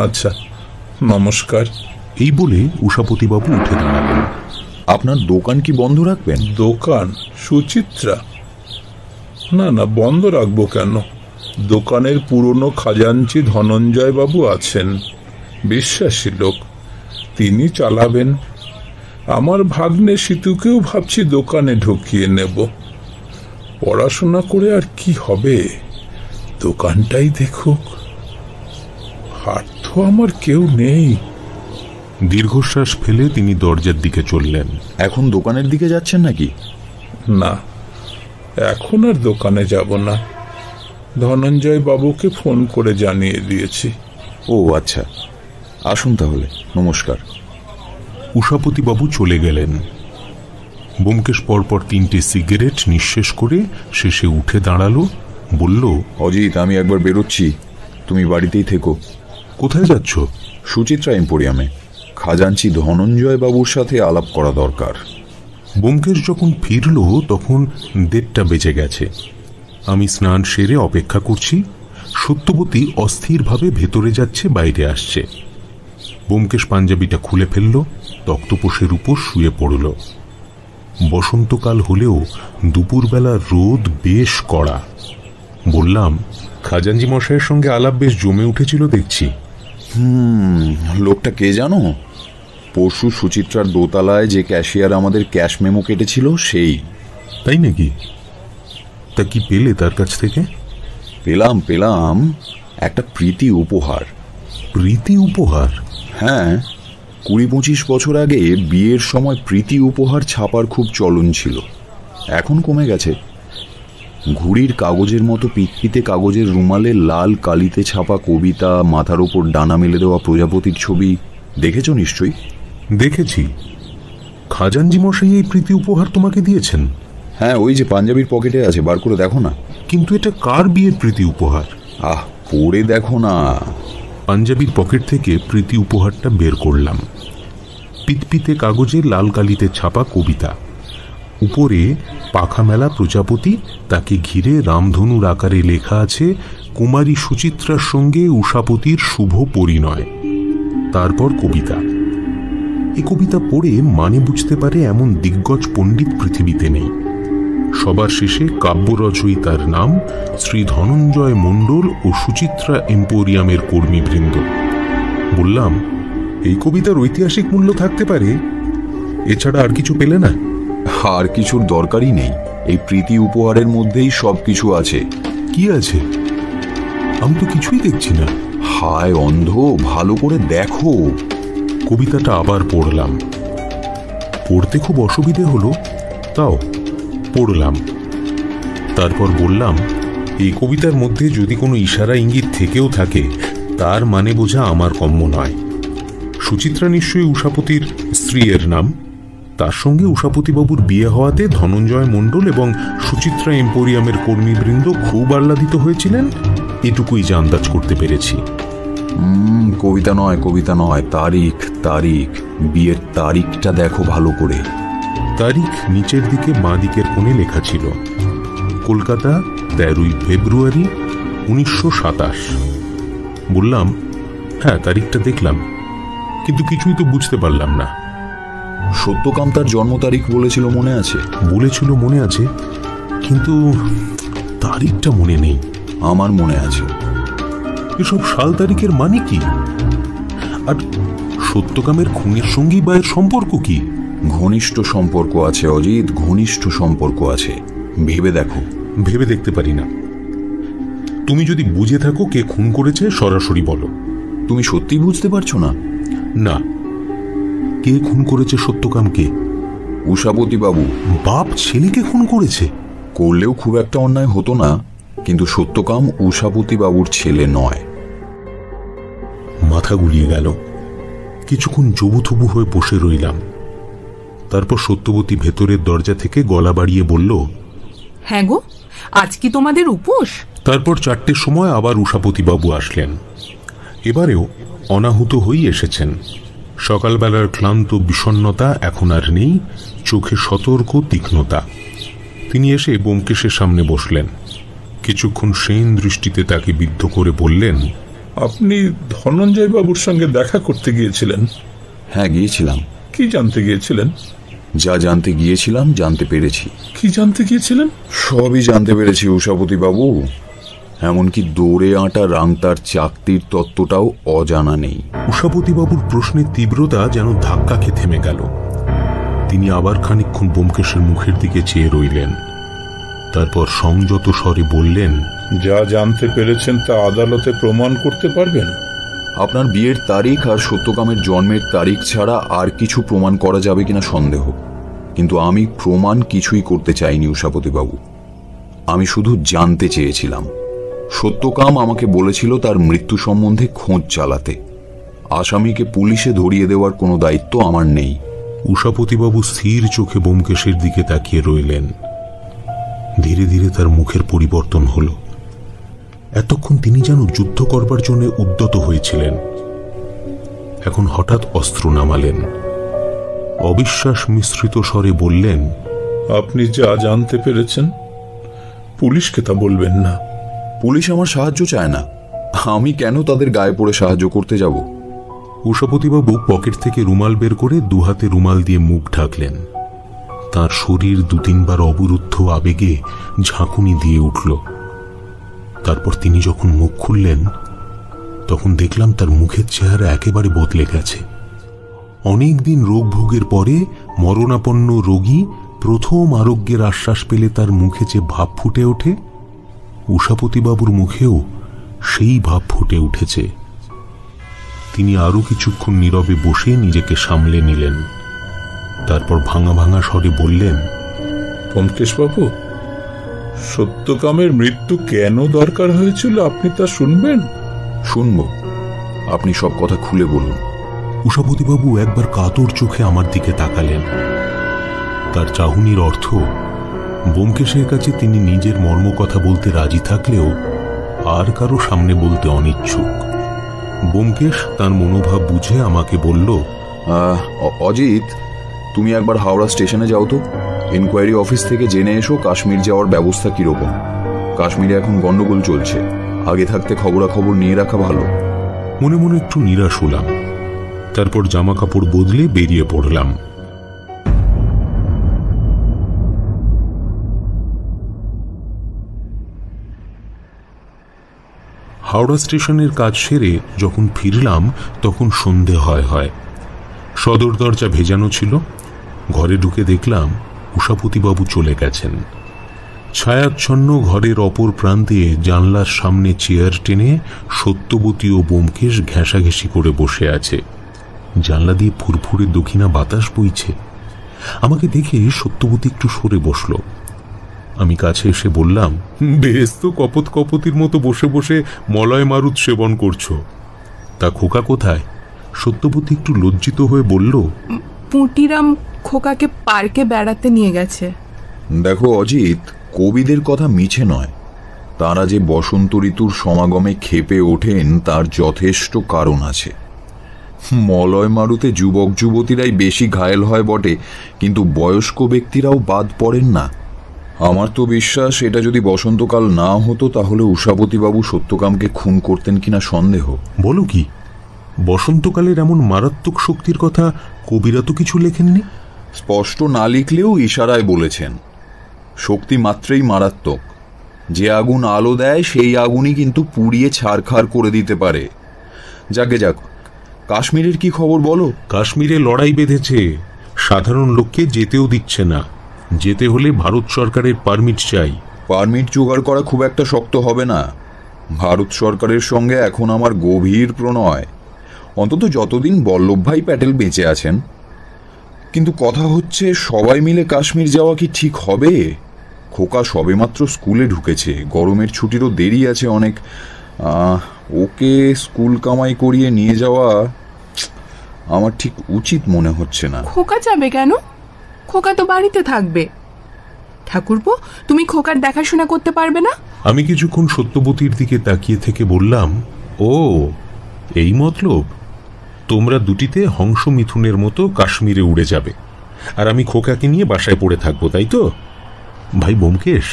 আচ্ছা, নমস্কার। এই বলে উষাপতিবাবু উঠে দাঁড়ালেন। আপনার দোকান কি বন্ধ রাখবেন? দোকান? সুচিত্রা? না না, বন্ধ রাখবো কেন? দোকানের পুরনো খাজাঞ্চি ধনঞ্জয় বাবু আছেন, বিশ্বাসী লোক, তিনি চালাবেন। আমার ভাগ্নে সীতুকেও ভাবছি দোকানে ঢুকিয়ে নেব। পড়াশোনা করে আর কি হবে, দোকানটাই দেখুক। আর তো আমার কেউ নেই। দীর্ঘশ্বাস ফেলে তিনি দরজার দিকে চললেন। এখন দোকানের দিকে যাচ্ছেন নাকি? না, এখন আর দোকানে যাব না। ধনঞ্জয় বাবুকে ফোন করে জানিয়ে দিয়েছি। ও আচ্ছা, আসুন তাহলে। নমস্কার। উষাপতিবাবু চলে গেলেন। ব্যোমকেশ পরপর 3টে সিগারেট নিঃশেষ করে শেষে উঠে দাঁড়ালো। বলল, অজিত, আমি একবার বেরোচ্ছি, তুমি বাড়িতেই থেকো। কোথায় যাচ্ছ? সুচিত্রা এম্পোরিয়ামে। খাজাঞ্চি ধনঞ্জয় বাবুর সাথে আলাপ করা দরকার। ব্যোমকেশ যখন ফিরল তখন 1:30 বেজে গেছে। আমি স্নান সেরে অপেক্ষা করছি। সত্যবতী অস্থিরভাবে ভেতরে যাচ্ছে, বাইরে আসছে। ব্যোমকেশ পাঞ্জাবিটা খুলে ফেলল, তক্তপোষের উপর শুয়ে পড়ল। বসন্তকাল হলেও দুপুরবেলা রোদ বেশ কড়া। বললাম, খাজাঞ্জি মশাইয়ের সঙ্গে আলাপ বেশ জমে উঠেছিল দেখছি। লোকটা কে জানো? পরশু সুচিত্রার দোতলায় যে ক্যাশিয়ার আমাদের ক্যাশ মেমো কেটেছিল সেই। তাই নাকি? তা কি পেলে তার কাছ থেকে? পেলাম একটা প্রীতি উপহার। প্রীতি উপহার? হ্যাঁ, 20-25 বছর আগে বিয়ের সময় প্রীতি উপহার ছাপার খুব চলন ছিল, এখন কমে গেছে। ঘুড়ির কাগজের মতো পিতপিতে কাগজের রুমালে লাল কালিতে ছাপা কবিতা, মাথার ওপর ডানা মেলে দেওয়া প্রজাপতির ছবি। দেখেছো নিশ্চয়ই? দেখেছি। খাজাঞ্জি মশাই এই প্রীতি উপহার তোমাকে দিয়েছেন? হ্যাঁ, ওই যে পাঞ্জাবির পকেটে আছে, বার করে দেখো না। কিন্তু এটা কার বিয়ের প্রীতি উপহার? পড়ে দেখো না। পাঞ্জাবির পকেট থেকে প্রীতি উপহারটা বের করলাম। পিতপিতে কাগজে লাল কালিতে ছাপা কবিতা, উপরে পাখা মেলা প্রজাপতি, তাকে ঘিরে রামধনুর আকারে লেখা আছে, কুমারী সুচিত্রার সঙ্গে উষাপতির শুভ পরিণয়। তারপর কবিতা। এই কবিতা পড়ে মানে বুঝতে পারে এমন দিগ্গজ পণ্ডিত পৃথিবীতে নেই। সবার শেষে কাব্য রচয়িতার নাম শ্রী ধনঞ্জয় মণ্ডল ও সুচিত্রা এম্পোরিয়ামের কর্মীবৃন্দ। বললাম, এই কবিতার ঐতিহাসিক মূল্য থাকতে পারে, এছাড়া আর কিছু পেলে না? আর কিছুর দরকারই নেই, এই প্রীতি উপহারের মধ্যেই সবকিছু আছে। কি আছে? আমি তো কিছুই দেখছি না। হায় অন্ধ, ভালো করে দেখো। কবিতাটা আবার পড়লাম। পড়তে খুব অসুবিধে হলো, তাও পড়লাম। তারপর বললাম, এই কবিতার মধ্যে যদি কোনো ইশারা ইঙ্গিত থেকেও থাকে তার মানে বোঝা আমার কম্য নয়। সুচিত্রা নিশ্চয়ই উষাপতির স্ত্রীর নাম। তার সঙ্গে উষাপতিবাবুর বিয়ে হওয়াতে ধনঞ্জয় মণ্ডল এবং সুচিত্রা এম্পোরিয়ামের কর্মীবৃন্দ খুব আহ্লাদিত হয়েছিলেন, এটুকুই যে আন্দাজ করতে পেরেছি। কবিতা নয়, কবিতা নয়, তারিখ, তারিখ। বিয়ের তারিখটা দেখো ভালো করে। তারিখ নিচের দিকে বাঁ দিকের কোণে লেখা ছিল, কলকাতা 13ই ফেব্রুয়ারি 1927। বললাম, হ্যাঁ তারিখটা দেখলাম, কিন্তু কিছুই তো বুঝতে পারলাম না। সত্যকাম তার জন্ম তারিখ বলেছিল মনে আছে? বলেছিল মনে আছে, কিন্তু তারিখটা মনে নেই। আমার মনে আছে। এসব সাল তারিখের মানে কি? আর সত্যকামের খুনের সঙ্গী বা এর সম্পর্ক কি? ঘনিষ্ঠ সম্পর্ক আছে অজিত, ঘনিষ্ঠ সম্পর্ক আছে। ভেবে দেখো। ভেবে দেখতে পারি না। তুমি যদি বুঝে থাকো কে খুন করেছে সরাসরি বলো। তুমি সত্যি বুঝতে পারছো না? না। কে খুন করেছে সত্যকামকে? উষাপতি বাবু। বাপ ছেলেকে খুন করেছে? করলেও খুব একটা অন্যায় হতো না, কিন্তু সত্যকাম উষাপতি বাবুর ছেলে নয়। মাথা গুলিয়ে গেল। কিছুক্ষণ জবুথবু হয়ে বসে রইলাম। তারপর সত্যবতী ভেতরের দরজা থেকে গলা বাড়িয়ে বলল, হ্যাঁ গো, আজ কি তোমাদের উপোস? তারপর 4টের সময় আবার উষাপতিবাবু আসলেন। এবারেও অনাহুত হয়েই এসেছেন। সকালবেলার ক্লান্ত বিষণ্ণতা এখন আর নেই, চোখে সতর্ক তীক্ষ্ণতা। তিনি এসে ব্যোমকেশের সামনে বসলেন। কিছুক্ষণ সেন দৃষ্টিতে তাকে বিদ্ধ করে বললেন, আপনি ধনঞ্জয় বাবুর সঙ্গে দেখা করতে গিয়েছিলেন? হ্যাঁ, গিয়েছিলাম। কি জানতে গিয়েছিলেন? যা জানতে গিয়েছিলাম জানতে পেরেছি। কি জানতে গিয়েছিলেন? সবই জানতে পেরেছি উষাপতি বাবু। এমনকি দৌড়ে আঁটা রাংতার চাকতির তত্ত্বটাও অজানা নেই। উষাপতিবাবুর প্রশ্নের তীব্রতা যেন ধাক্কা খেয়ে থেমে গেল। তিনি আবার খানিকক্ষণ ব্যোমকেশের মুখের দিকে চেয়ে রইলেন। তারপর সংযত স্বরে বললেন, যা জানতে পেরেছেন তা আদালতে প্রমাণ করতে পারবেন? আপনার বিয়ের তারিখ আর সত্যকামের জন্মের তারিখ ছাড়া আর কিছু প্রমাণ করা যাবে কিনা সন্দেহ, কিন্তু আমি প্রমাণ কিছুই করতে চাইনি উষাপতি বাবু। আমি শুধু জানতে চেয়েছিলাম। সত্যকাম আমাকে বলেছিল তার মৃত্যু সম্বন্ধে খোঁজ চালাতে। আসামিকে পুলিশে ধরিয়ে দেওয়ার কোনো দায়িত্ব আমার নেই। উষাপতিবাবু স্থির চোখে ব্যোমকেশের দিকে তাকিয়ে রইলেন। ধীরে ধীরে তার মুখের পরিবর্তন হল। এতক্ষণ তিনি যেন যুদ্ধ করবার জন্য উদ্যত হয়েছিলেন, এখন হঠাৎ অস্ত্র নামালেন। অবিশ্বাস মিশ্রিত স্বরে বললেন, আপনি যা জানতে পেরেছেন পুলিশকে তা বলবেন না। পুলিশ আমার সাহায্য চায় না, আমি কেন তাদের গায়ে পড়ে সাহায্য করতে যাব? উষাপতিবাবু পকেট থেকে রুমাল বের করে দুহাতে রুমাল দিয়ে মুখ ঢাকলেন। তার শরীর 2-3 বার অবরুদ্ধ আবেগে ঝাঁকুনি দিয়ে উঠল। তারপর তিনি যখন মুখ খুললেন তখন দেখলাম তার মুখের চেহারা একেবারে বদলে গেছে। অনেকদিন রোগ ভোগের পরে মরণাপন্ন রোগী প্রথম আরোগ্যের আশ্বাস পেলে তার মুখে যে ভাব ফুটে ওঠে, উষাপতিবাবুর মুখেও সেই ভাব ফুটে উঠেছে। তিনি আরো কিছুক্ষণ নীরবে বসে নিজেকে সামলে নিলেন। তারপর ভাঙা ভাঙা স্বরে বললেন, ব্যোমকেশবাবু, সত্যকামের মৃত্যু কেন দরকার হয়েছিল আপনি তা শুনবেন? শুনব, আপনি সব কথা খুলে বলুন। উষাপতিবাবু একবার কাতর চোখে আমার দিকে তাকালেন। তার চাহনির অর্থ ব্যোমকেশের কাছে তিনি নিজের মর্ম কথা বলতে রাজি থাকলেও আর কারো সামনে বলতে অনিচ্ছুক। ব্যোমকেশ তার মনোভাব বুঝে আমাকে বলল, অজিত, তুমি একবার হাওড়া স্টেশনে যাও তো। ইনকোয়ারি অফিস থেকে জেনে এসো কাশ্মীর যাওয়ার ব্যবস্থা কিরকম। কাশ্মীরে এখন গন্ডগোল চলছে, আগে থাকতে খবরাখবর নিয়ে রাখা ভালো। মনে মনে একটু নিরাশ হলাম। তারপর জামা কাপড় বদলে বেরিয়ে পড়লাম। হাওড়া স্টেশনের কাজ সেরে যখন ফিরলাম তখন সন্ধে হয়। সদর দরজা ভেজানো ছিল। ঘরে ঢুকে দেখলাম উষাপতিবাবু চলে গেছেন। ছায়াচ্ছন্ন ঘরের অপর প্রান্তে জানলার সামনে চেয়ার টেনে সত্যবতী ও ব্যোমকেশ ঘেঁষাঘেঁষি করে বসে আছে। জানলা দিয়ে ফুরফুরে দক্ষিণা বাতাস বইছে। আমাকে দেখে সত্যবতী একটু সরে বসল। আমি কাছে এসে বললাম, বেশ তো কপত কপতির মতো বসে বসে মলয় মারুত সেবন করছো। তা খোকা কোথায়? সত্যবতী একটু লজ্জিত হয়ে বলল, পুঁটিরাম খোকাকে পার্কে বেড়াতে নিয়ে গেছে। দেখো অজিত, কবিদের কথা মিছে নয়। তারা যে বসন্ত ঋতুর সমাগমে ক্ষেপে ওঠেন তার যথেষ্ট কারণ আছে। মলয় মারুতে যুবক যুবতীরাই বেশি ঘায়েল হয় বটে, কিন্তু বয়স্ক ব্যক্তিরাও বাদ পড়েন না। আমার তো বিশ্বাস, এটা যদি বসন্তকাল না হতো তাহলে উষাপতিবাবু সত্যকামকে খুন করতেন কিনা সন্দেহ। বলো কি, বসন্তকালের এমন মারাত্মক শক্তির কথা কবিরা তো কিছু লেখেননি? স্পষ্ট না লিখলেও ইশারায় বলেছেন, শক্তি মাত্রেই মারাত্মক। যে আগুন আলো দেয় সেই আগুনই কিন্তু পুড়িয়ে ছারখার করে দিতে পারে। যাকে যাক, কাশ্মীরের কি খবর বলো? কাশ্মীরে লড়াই বেঁধেছে, সাধারণ লোককে যেতেও দিচ্ছে না। যেতে হলে ভারত সরকারের পারমিট চাই। পারমিট জোগাড় করা খুব একটা শক্ত হবে না। ভারত সরকারের সঙ্গে এখন আমার গভীর প্রণয়, অন্তত যতদিন বল্লভভাই প্যাটেল বেঁচে আছেন। কিন্তু কথা হচ্ছে, সবাই মিলে কাশ্মীর যাওয়া কি ঠিক হবে? খোকা সবেমাত্র স্কুলে ঢুকেছে, গরমের ছুটিরও দেরি আছে অনেক। ওকে স্কুল কামাই করিয়ে নিয়ে যাওয়া আমার ঠিক উচিত মনে হচ্ছে না। খোকা যাবে কেন? খোকা তো বাড়িতে থাকবে। ঠাকুরপো, তুমি খোকার দেখাশোনা করতে পারবে না? আমি কিছুক্ষণ সত্যবতীর দিকে তাকিয়ে থেকে বললাম, ও এই মতলব। তোমরা দুটিতে হংস মিথুনের মতো কাশ্মীরে উড়ে যাবে, আর আমি খোকাকে নিয়ে বাসায় পড়ে থাকবো, তাই তো? ভাই ব্যোমকেশ,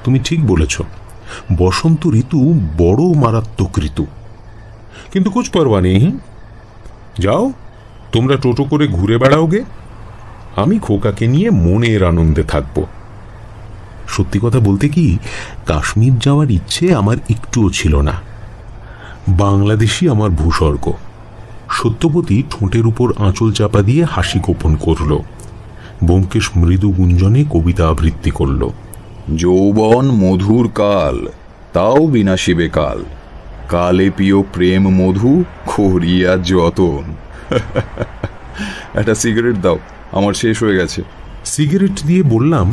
তুমি ঠিক বলেছ, বসন্ত ঋতু বড় মারাত্মক ঋতু। কিন্তু কুছ পরোয়া নেই। যাও, তোমরা টোটো করে ঘুরে বেড়াওগে, আমি খোকাকে নিয়ে মনের আনন্দে থাকব। সত্যি কথা বলতে কি, কাশ্মীর যাওয়ার ইচ্ছে আমার একটুও ছিল না। বাংলাদেশই আমার ভূস্বর্গ। সত্যবতী ঠোঁটের উপর আঁচল চাপা দিয়ে হাসি গোপন করল। ব্যোমকেশ মৃদু গুঞ্জনে কবিতা আবৃত্তি করল। যৌবন মধুর কাল, তাও বিনাশিবে কাল, কালে পিও প্রেম মধু করিয়া যতন। একটা সিগারেট দাও, আমার শেষ হয়ে গেছে। সিগারেট দিয়ে বললাম,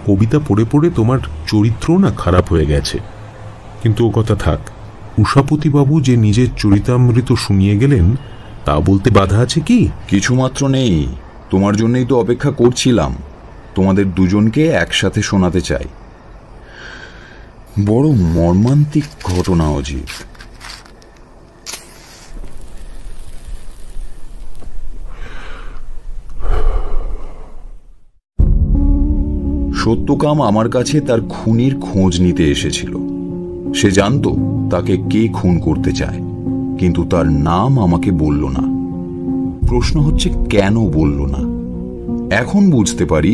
কবিতা পড়ে পড়ে তোমার চরিত্র না খারাপ হয়ে গেছে। কিন্তু ও কথা থাক, উষাপতিবাবু যে নিজের চরিতামৃত শুনিয়ে গেলেন, তা বলতে বাধা আছে কি? কিছুমাত্র নেই, তোমার জন্যই তো অপেক্ষা করছিলাম। তোমাদের দুজনকে একসাথে শোনাতে চাই। বড় মর্মান্তিক ঘটনা অজিত। সত্যকাম আমার কাছে তার খুনির খোঁজ নিতে এসেছিল। সে জানতো তাকে কে খুন করতে চায়, কিন্তু তার নাম আমাকে বলল না। প্রশ্ন হচ্ছে, কেন বলল না? এখন বুঝতে পারি,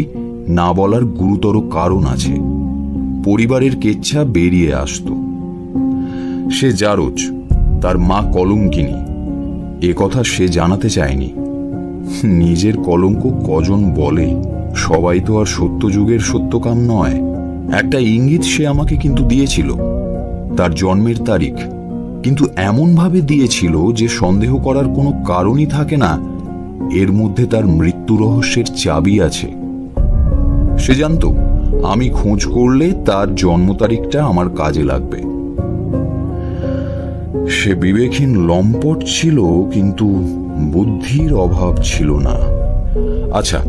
না বলার গুরুতর কারণ আছে। পরিবারের কেচ্ছা বেরিয়ে আসত। সে জারজ, তার মা কলঙ্কিনী, এ কথা সে জানাতে চায়নি। নিজের কলঙ্ক কজন বলে? সবাই তো আর সত্যযুগের সত্যকাম নয়। একটা ইঙ্গিত সে আমাকে কিন্তু দিয়েছিল, তার জন্মের তারিখ, কিন্তু এমনভাবে দিয়েছিল যে সন্দেহ করার কোনো কারণই থাকে না এর মধ্যে তার মৃত্যু রহস্যের চাবি আছে। সে জানতো আমি খোঁজ করলে তার জন্ম তারিখটা আমার কাজে লাগবে। সে বিবেকহীন লম্পট ছিল, কিন্তু বুদ্ধির অভাব ছিল না। আচ্ছা,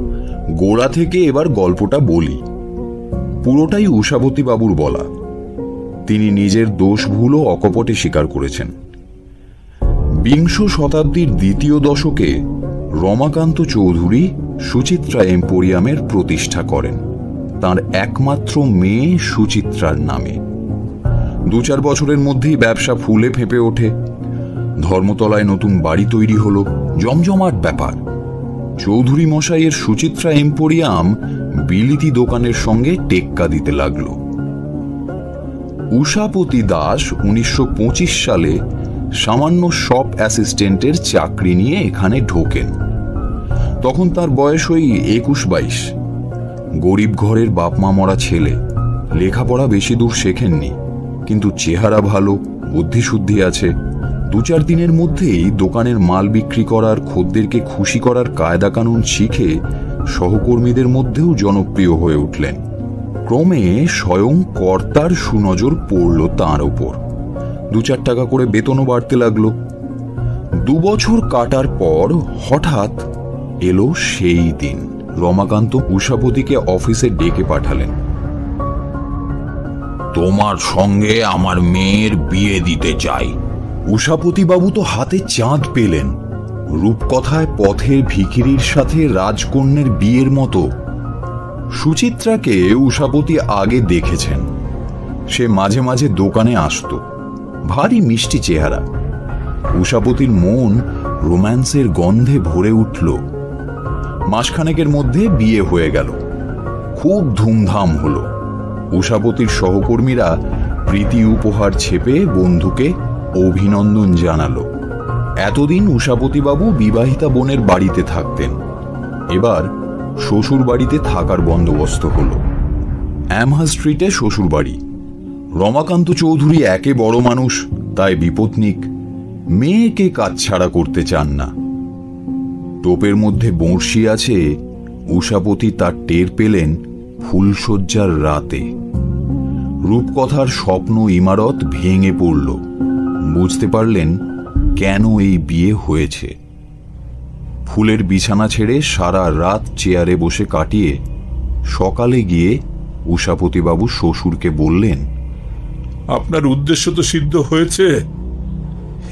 গোড়া থেকে এবার গল্পটা বলি। পুরোটাই উষাপতি বাবুর বলা। তিনি নিজের দোষ ভুলও অকপটে স্বীকার করেছেন। বিংশ শতাব্দীর দ্বিতীয় দশকে রমাকান্ত চৌধুরী সুচিত্রা এম্পোরিয়ামের প্রতিষ্ঠা করেন তার একমাত্র মেয়ে সুচিত্রার নামে। 2-4 বছরের মধ্যেই ব্যবসা ফুলে ফেঁপে ওঠে। ধর্মতলায় নতুন বাড়ি তৈরি হলো, জমজমাট ব্যাপার। চৌধুরী মশাইয়ের সুচিত্রা এম্পোরিয়াম বিলিতি দোকানের সঙ্গে টেক্কা দিতে লাগল। উষাপতি দাস 1925 সালে সামান্য শপ অ্যাসিস্ট্যান্টের চাকরি নিয়ে এখানে ঢোকেন। তখন তার বয়স ওই 21-22। গরিব ঘরের বাপমা মরা ছেলে, লেখাপড়া বেশি দূর শেখেননি, কিন্তু চেহারা ভালো, বুদ্ধিশুদ্ধি আছে। 2-4 দিনের মধ্যেই দোকানের মাল বিক্রি করার, খদ্দেরকে খুশি করার কায়দা কানুন শিখে সহকর্মীদের মধ্যেও জনপ্রিয় হয়ে উঠলেন। ক্রমে স্বয়ং কর্তার সুনজর পড়ল তাঁর ওপর। 2-4 টাকা করে বেতনও বাড়তে লাগলো। 2 বছর কাটার পর হঠাৎ এলো সেই দিন। রমাকান্ত উষাপতিকে অফিসে ডেকে পাঠালেন। তোমার সঙ্গে আমার মেয়ের বিয়ে দিতে চাই। উষাপতিবাবু তো হাতে চাঁদ পেলেন। রূপকথায় পথের ভিখিরির সাথে রাজকন্যের বিয়ের মতো। সুচিত্রাকে উষাপতি আগে দেখেছেন। সে মাঝে মাঝে দোকানে আসতো। ভারী মিষ্টি চেহারা। উষাপতির মন রোম্যান্সের গন্ধে ভরে উঠল। মাসখানেকের মধ্যে বিয়ে হয়ে গেল। খুব ধুমধাম হলো। উষাপতির সহকর্মীরা প্রীতি উপহার ছেপে বন্ধুকে অভিনন্দন জানালো। এতদিন উষাপতিবাবু বিবাহিতা বোনের বাড়িতে থাকতেন। এবার শ্বশুর বাড়িতে থাকার বন্দোবস্ত হলো। অ্যামহা স্ট্রিটে শ্বশুর বাড়ি। রমাকান্ত চৌধুরী একে বড় মানুষ, তাই বিপত্নিক। মেয়েকে কাছছাড়া করতে চান না। টোপের মধ্যে বঁড়শি আছে, উষাপতি তার টের পেলেন ফুলশয্যার রাতে। রূপকথার স্বপ্ন ইমারত ভেঙে পড়ল। বুঝতে পারলেন কেন এই বিয়ে হয়েছে। ফুলের বিছানা ছেড়ে সারা রাত চেয়ারে বসে কাটিয়ে সকালে গিয়ে উষাপতিবাবু শ্বশুরকে বললেন, আপনার উদ্দেশ্য তো সিদ্ধ হয়েছে,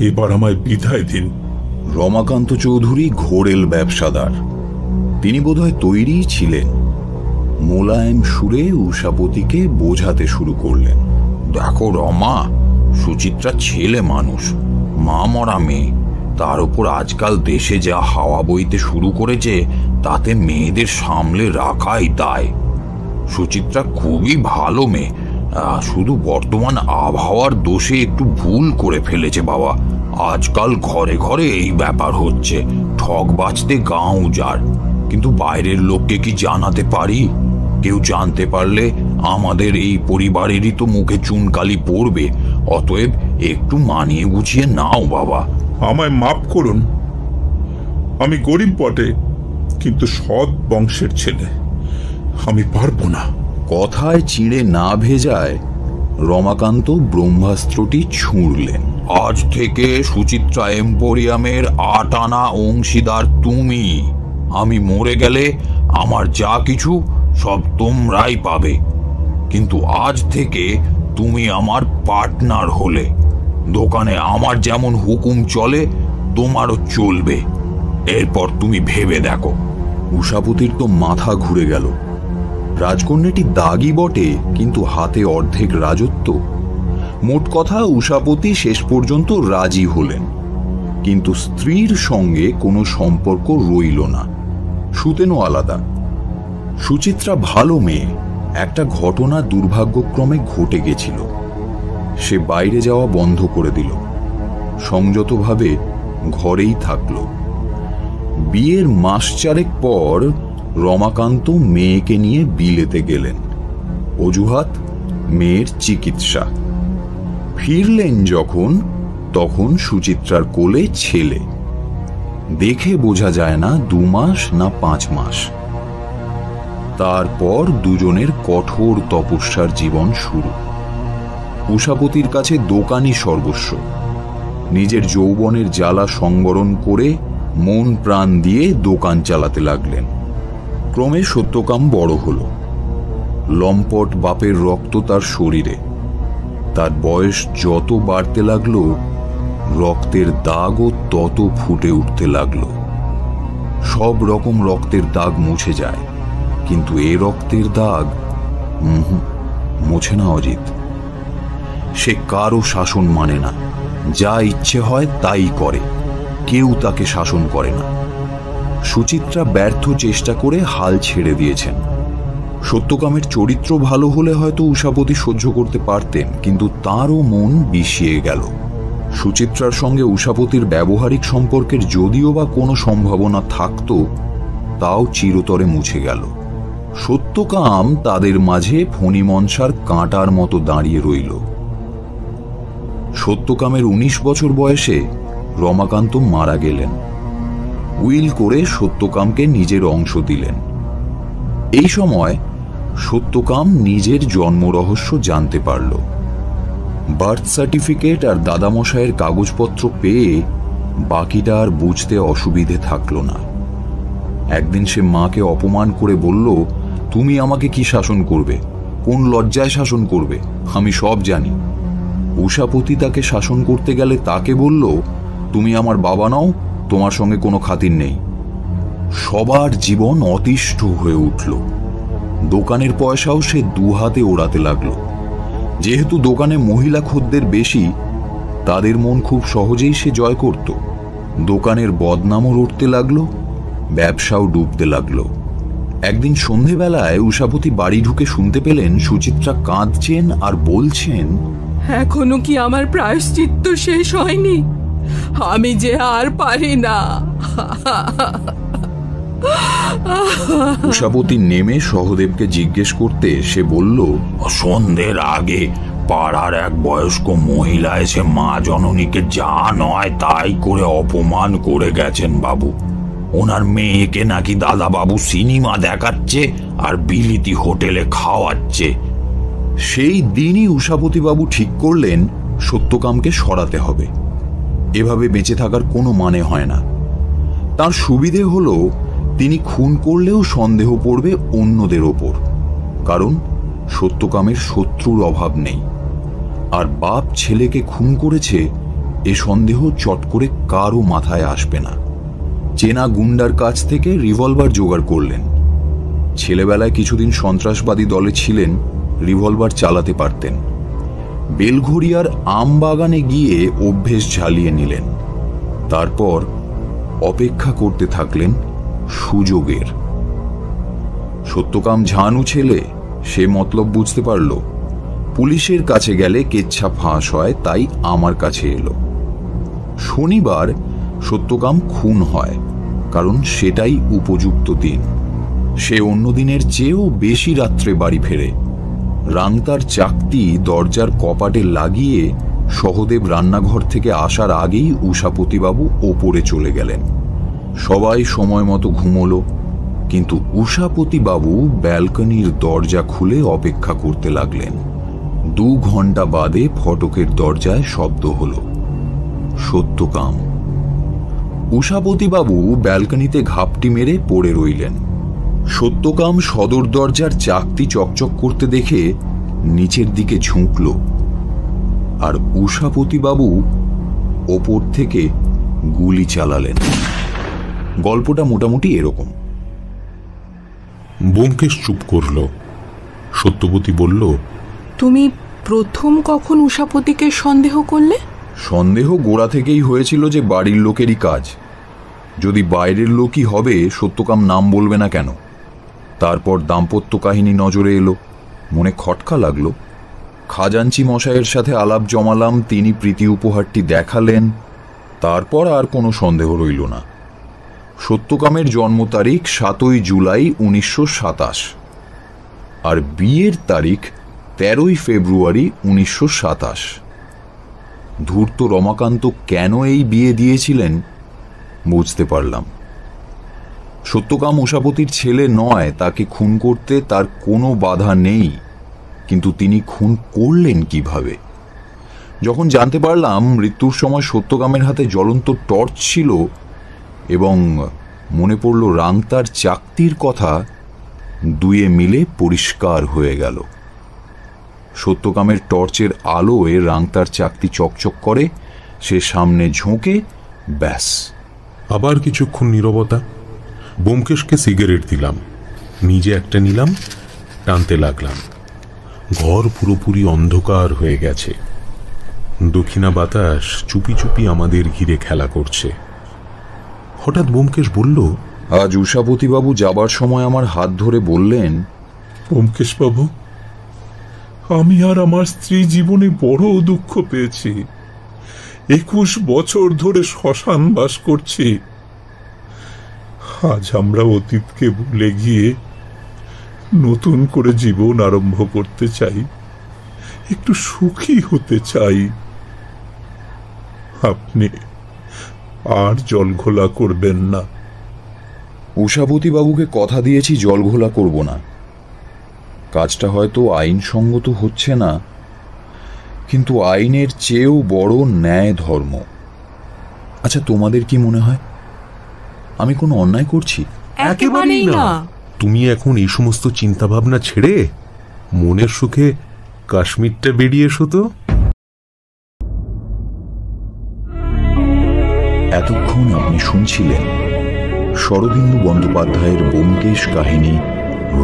এবার আমায় বিদায় দিন। রমাকান্ত চৌধুরী ঘোরেল ব্যবসাদার। তিনি বোধহয় তৈরিই ছিলেন। মোলায়েম সুরে উষাপতিকে বোঝাতে শুরু করলেন। দেখো রমা, সুচিত্রা ছেলে মানুষ, মা মরা মেয়ে। তার উপর আজকাল দেশে যা হাওয়া বইতে শুরু করেছে, তাতে মেয়েদের সামলে রাখাই দায়। সুচিত্রা খুবই ভালো মেয়ে, শুধু বর্তমান আবহাওয়ার দোষে একটু ভুল করে ফেলেছে বাবা। আজকাল ঘরে ঘরে এই ব্যাপার হচ্ছে। ঠক বাঁচতে গাঁ উজাড়। কিন্তু বাইরের লোককে কি জানাতে পারি? কেউ জানতে পারলে আমাদের এই পরিবারেরই তো মুখে চুনকালি পড়বে। অতএব একটু মানিয়ে গুছিয়ে নাও বাবা। আমায় মাফ করুন, আমি গরিব বটে, কিন্তু সৎ বংশের ছেলে। আমি পারবো না। কথায় চিড়ে না ভেজায় রমাকান্ত ব্রহ্মাস্ত্রটি ছুঁড়লেন। আজ থেকে সুচিত্রা এম্পোরিয়ামের 8 আনা অংশীদার তুমি। আমি মরে গেলে আমার যা কিছু সব তোমরাই পাবে। কিন্তু আজ থেকে তুমি আমার পার্টনার হলে। দোকানে আমার যেমন হুকুম চলে তোমারও চলবে। এরপর তুমি ভেবে দেখো। উষাপতির তো মাথা ঘুরে গেল। রাজকন্যাটি দাগি বটে, কিন্তু হাতে অর্ধেক রাজত্ব। মোট কথা উষাপতি শেষ পর্যন্ত রাজি হলেন, কিন্তু স্ত্রীর সঙ্গে কোনো সম্পর্ক রইল না। শুতেনও আলাদা। সুচিত্রা ভালো মেয়ে। একটা ঘটনা দুর্ভাগ্যক্রমে ঘটে গেছিল। সে বাইরে যাওয়া বন্ধ করে দিল। সংযতভাবে ঘরেই থাকল। বিয়ের মাস 4 পর রমাকান্ত মেয়েকে নিয়ে বিলেতে গেলেন। অজুহাত মেয়ের চিকিৎসা। ফিরলেন যখন, তখন সুচিত্রার কোলে ছেলে। দেখে বোঝা যায় না 2 মাস না 5 মাস। তারপর দুজনের কঠোর তপস্যার জীবন শুরু। উষাপতির কাছে দোকানই সর্বস্ব। নিজের যৌবনের জ্বালা সংবরণ করে মন প্রাণ দিয়ে দোকান চালাতে লাগলেন। ক্রমে সত্যকাম বড় হল। লম্পট বাপের রক্ত তার শরীরে। তার বয়স যত বাড়তে লাগলো, রক্তের দাগও তত ফুটে উঠতে লাগলো। সব রকম রক্তের দাগ মুছে যায়, কিন্তু এ রক্তের দাগ মোছে না অজিত। সে কারো শাসন মানে না। যা ইচ্ছে হয় তাই করে। কেউ তাকে শাসন করে না। সুচিত্রা ব্যর্থ চেষ্টা করে হাল ছেড়ে দিয়েছেন। সত্যকামের চরিত্র ভালো হলে হয়তো উষাপতি সহ্য করতে পারতেন, কিন্তু তারও মন বিষিয়ে গেল। সুচিত্রার সঙ্গে উষাপতির ব্যবহারিক সম্পর্কের যদিও বা কোনো সম্ভাবনা থাকত, তাও চিরতরে মুছে গেল। সত্যকাম তাদের মাঝে ফণিমনসার কাঁটার মতো দাঁড়িয়ে রইল। সত্যকামের 19 বছর বয়সে রমাকান্ত মারা গেলেন। উইল করে সত্যকামকে নিজের অংশ দিলেন। এই সময় সত্যকাম নিজের জন্ম রহস্য জানতে পারল। বার্থ সার্টিফিকেট আর দাদামশাইয়ের কাগজপত্র পেয়ে বাকিটা আর বুঝতে অসুবিধে থাকল না। একদিন সে মাকে অপমান করে বলল, তুমি আমাকে কি শাসন করবে? কোন লজ্জায় শাসন করবে? আমি সব জানি। উষাপতি তাকে শাসন করতে গেলে তাকে বলল, তুমি আমার বাবা নও, তোমার সঙ্গে কোনো খাতির নেই। সবার জীবন অতিষ্ঠ হয়ে উঠল। দোকানের পয়সাও সে দুহাতে ওড়াতে লাগলো। যেহেতু দোকানে মহিলা খদ্দের বেশি, তাদের মন খুব সহজেই সে জয় করত। দোকানের বদনামও রটতে লাগলো, ব্যবসাও ডুবতে লাগলো। একদিন সন্ধেবেলায় উষাপতি বাড়ি ঢুকে শুনতে পেলেন সুচিত্রা কাঁদছেন আর বলছেন, এখনো কি আমার প্রায়শ্চিত্ত শেষ হয়নি? আমি যে আর পারি না। উষাপতি নেমে সহদেবকে জিজ্ঞেস করতে সে বলল, সন্ধ্যের আগে পাড়ার এক বয়স্ক মহিলা এসে মা জননীকে যা নয় তাই করে অপমান করে গেছেন বাবু। ওনার মেয়েকে নাকি দাদা বাবু সিনেমা দেখাচ্ছে আর বিলিতি হোটেলে খাওয়াচ্ছে। সেই দিনই উষাপতি বাবু ঠিক করলেন সত্যকামকে সরাতে হবে। এভাবে বেঁচে থাকার কোনো মানে হয় না। তার সুবিধে হলো তিনি খুন করলেও সন্দেহ পড়বে অন্যদের ওপর, কারণ সত্যকামের শত্রুর অভাব নেই। আর বাপ ছেলেকে খুন করেছে এ সন্দেহ চট করে কারও মাথায় আসবে না। চেনা গুন্ডার কাছ থেকে রিভলভার জোগাড় করলেন। ছেলেবেলায় কিছুদিন সন্ত্রাসবাদী দলে ছিলেন, রিভলভার চালাতে পারতেন। বেলঘরিয়ার আম বাগানে গিয়ে অভ্যেস ঝালিয়ে নিলেন। তারপর অপেক্ষা করতে থাকলেন সুযোগের। সত্যকাম ঝানু ছেলে, সে মতলব বুঝতে পারল। পুলিশের কাছে গেলে কেচ্ছা ফাঁস হয়, তাই আমার কাছে এলো। শনিবার সত্যকাম খুন হয়, কারণ সেটাই উপযুক্ত দিন। সে অন্য দিনের চেয়েও বেশি রাত্রে বাড়ি ফেরে। রাংতার চাকতি দরজার কপাটে লাগিয়ে সহদেব রান্নাঘর থেকে আসার আগেই উষাপতিবাবু ওপরে চলে গেলেন। সবাই সময় মতো ঘুমোলো, কিন্তু উষাপতিবাবু ব্যালকনির দরজা খুলে অপেক্ষা করতে লাগলেন। 2 ঘন্টা বাদে ফটকের দরজায় শব্দ হল। সত্যকাম। উষাপতিবাবু ব্যালকনিতে ঘাপটি মেরে পড়ে রইলেন। সত্যকাম সদর দরজার চাকতি চকচক করতে দেখে নিচের দিকে ঝুঁকল, আর উষাপতিবাবু ওপর থেকে গুলি চালালেন। গল্পটা মোটামুটি এরকম। ব্যোমকেশ চুপ করল। সত্যবতী বলল, তুমি প্রথম কখন উষাপতিকে সন্দেহ করলে? সন্দেহ গোড়া থেকেই হয়েছিল যে বাড়ির লোকেরই কাজ। যদি বাইরের লোকই হবে, সত্যকাম নাম বলবে না কেন? তারপর দাম্পত্য কাহিনী নজরে এলো, মনে খটকা লাগলো। খাজাঞ্চি মশাইয়ের সাথে আলাপ জমালাম, তিনি প্রীতি উপহারটি দেখালেন। তারপর আর কোনো সন্দেহ রইল না। সত্যকামের জন্ম তারিখ 7 জুলাই 1927, আর বিয়ের তারিখ 13 ফেব্রুয়ারি 1927। ধূর্ত রমাকান্ত কেন এই বিয়ে দিয়েছিলেন বুঝতে পারলাম। সত্যকাম উষাপতির ছেলে নয়, তাকে খুন করতে তার কোনো বাধা নেই, কিন্তু তিনি খুন করলেন কিভাবে? যখন জানতে পারলাম মৃত্যুর সময় সত্যকামের হাতে জ্বলন্ত টর্চ ছিল এবং মনে পড়ল রাংতার চাকতির কথা, দুয়ে মিলে পরিষ্কার হয়ে গেল। সত্যকামের টর্চের আলোয় রাংতার চাকতি চকচক করে, সে সামনে ঝোঁকে, ব্যাস। আবার কিছুক্ষণ নীরবতা। ব্যোমকেশকে সিগারেট দিলাম, নিজে একটা নিলাম, টানতে লাগলাম। ঘর পুরোপুরি অন্ধকার হয়ে গেছে। দক্ষিণা বাতাস চুপি চুপি আমাদের ঘিরে খেলা করছে। হঠাৎ ব্যোমকেশ বলল, আজ উষাপতিবাবু যাবার সময় আমার হাত ধরে বললেন, ব্যোমকেশ বাবু, আমি আর আমার স্ত্রী জীবনে বড় দুঃখ পেয়েছি। 21 বছর ধরে শ্মশান বাস করছি। আজ আমরা অতীতকে ভুলে গিয়ে নতুন করে জীবন আরম্ভ করতে চাই, একটু সুখী হতে চাই। আপনি আর জলঘোলা করবেন না। উষাপতি বাবুকে কথা দিয়েছি জল ঘোলা করব না। কাজটা হয়তো আইনসঙ্গত হচ্ছে না, কিন্তু আইনের চেয়েও বড় ন্যায় ধর্ম। আচ্ছা, তোমাদের কি মনে হয় আমি কোনো অন্যায় করছি? একেবারেই না। তুমি এখন এই সমস্ত চিন্তা ভাবনা ছেড়ে মনের সুখে কাশ্মীরটা বেরিয়ে এসো তো। এতক্ষণ আপনি শুনছিলেন শরদিন্দু বন্দ্যোপাধ্যায়ের ব্যোমকেশ কাহিনী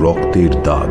রক্তের দাগ।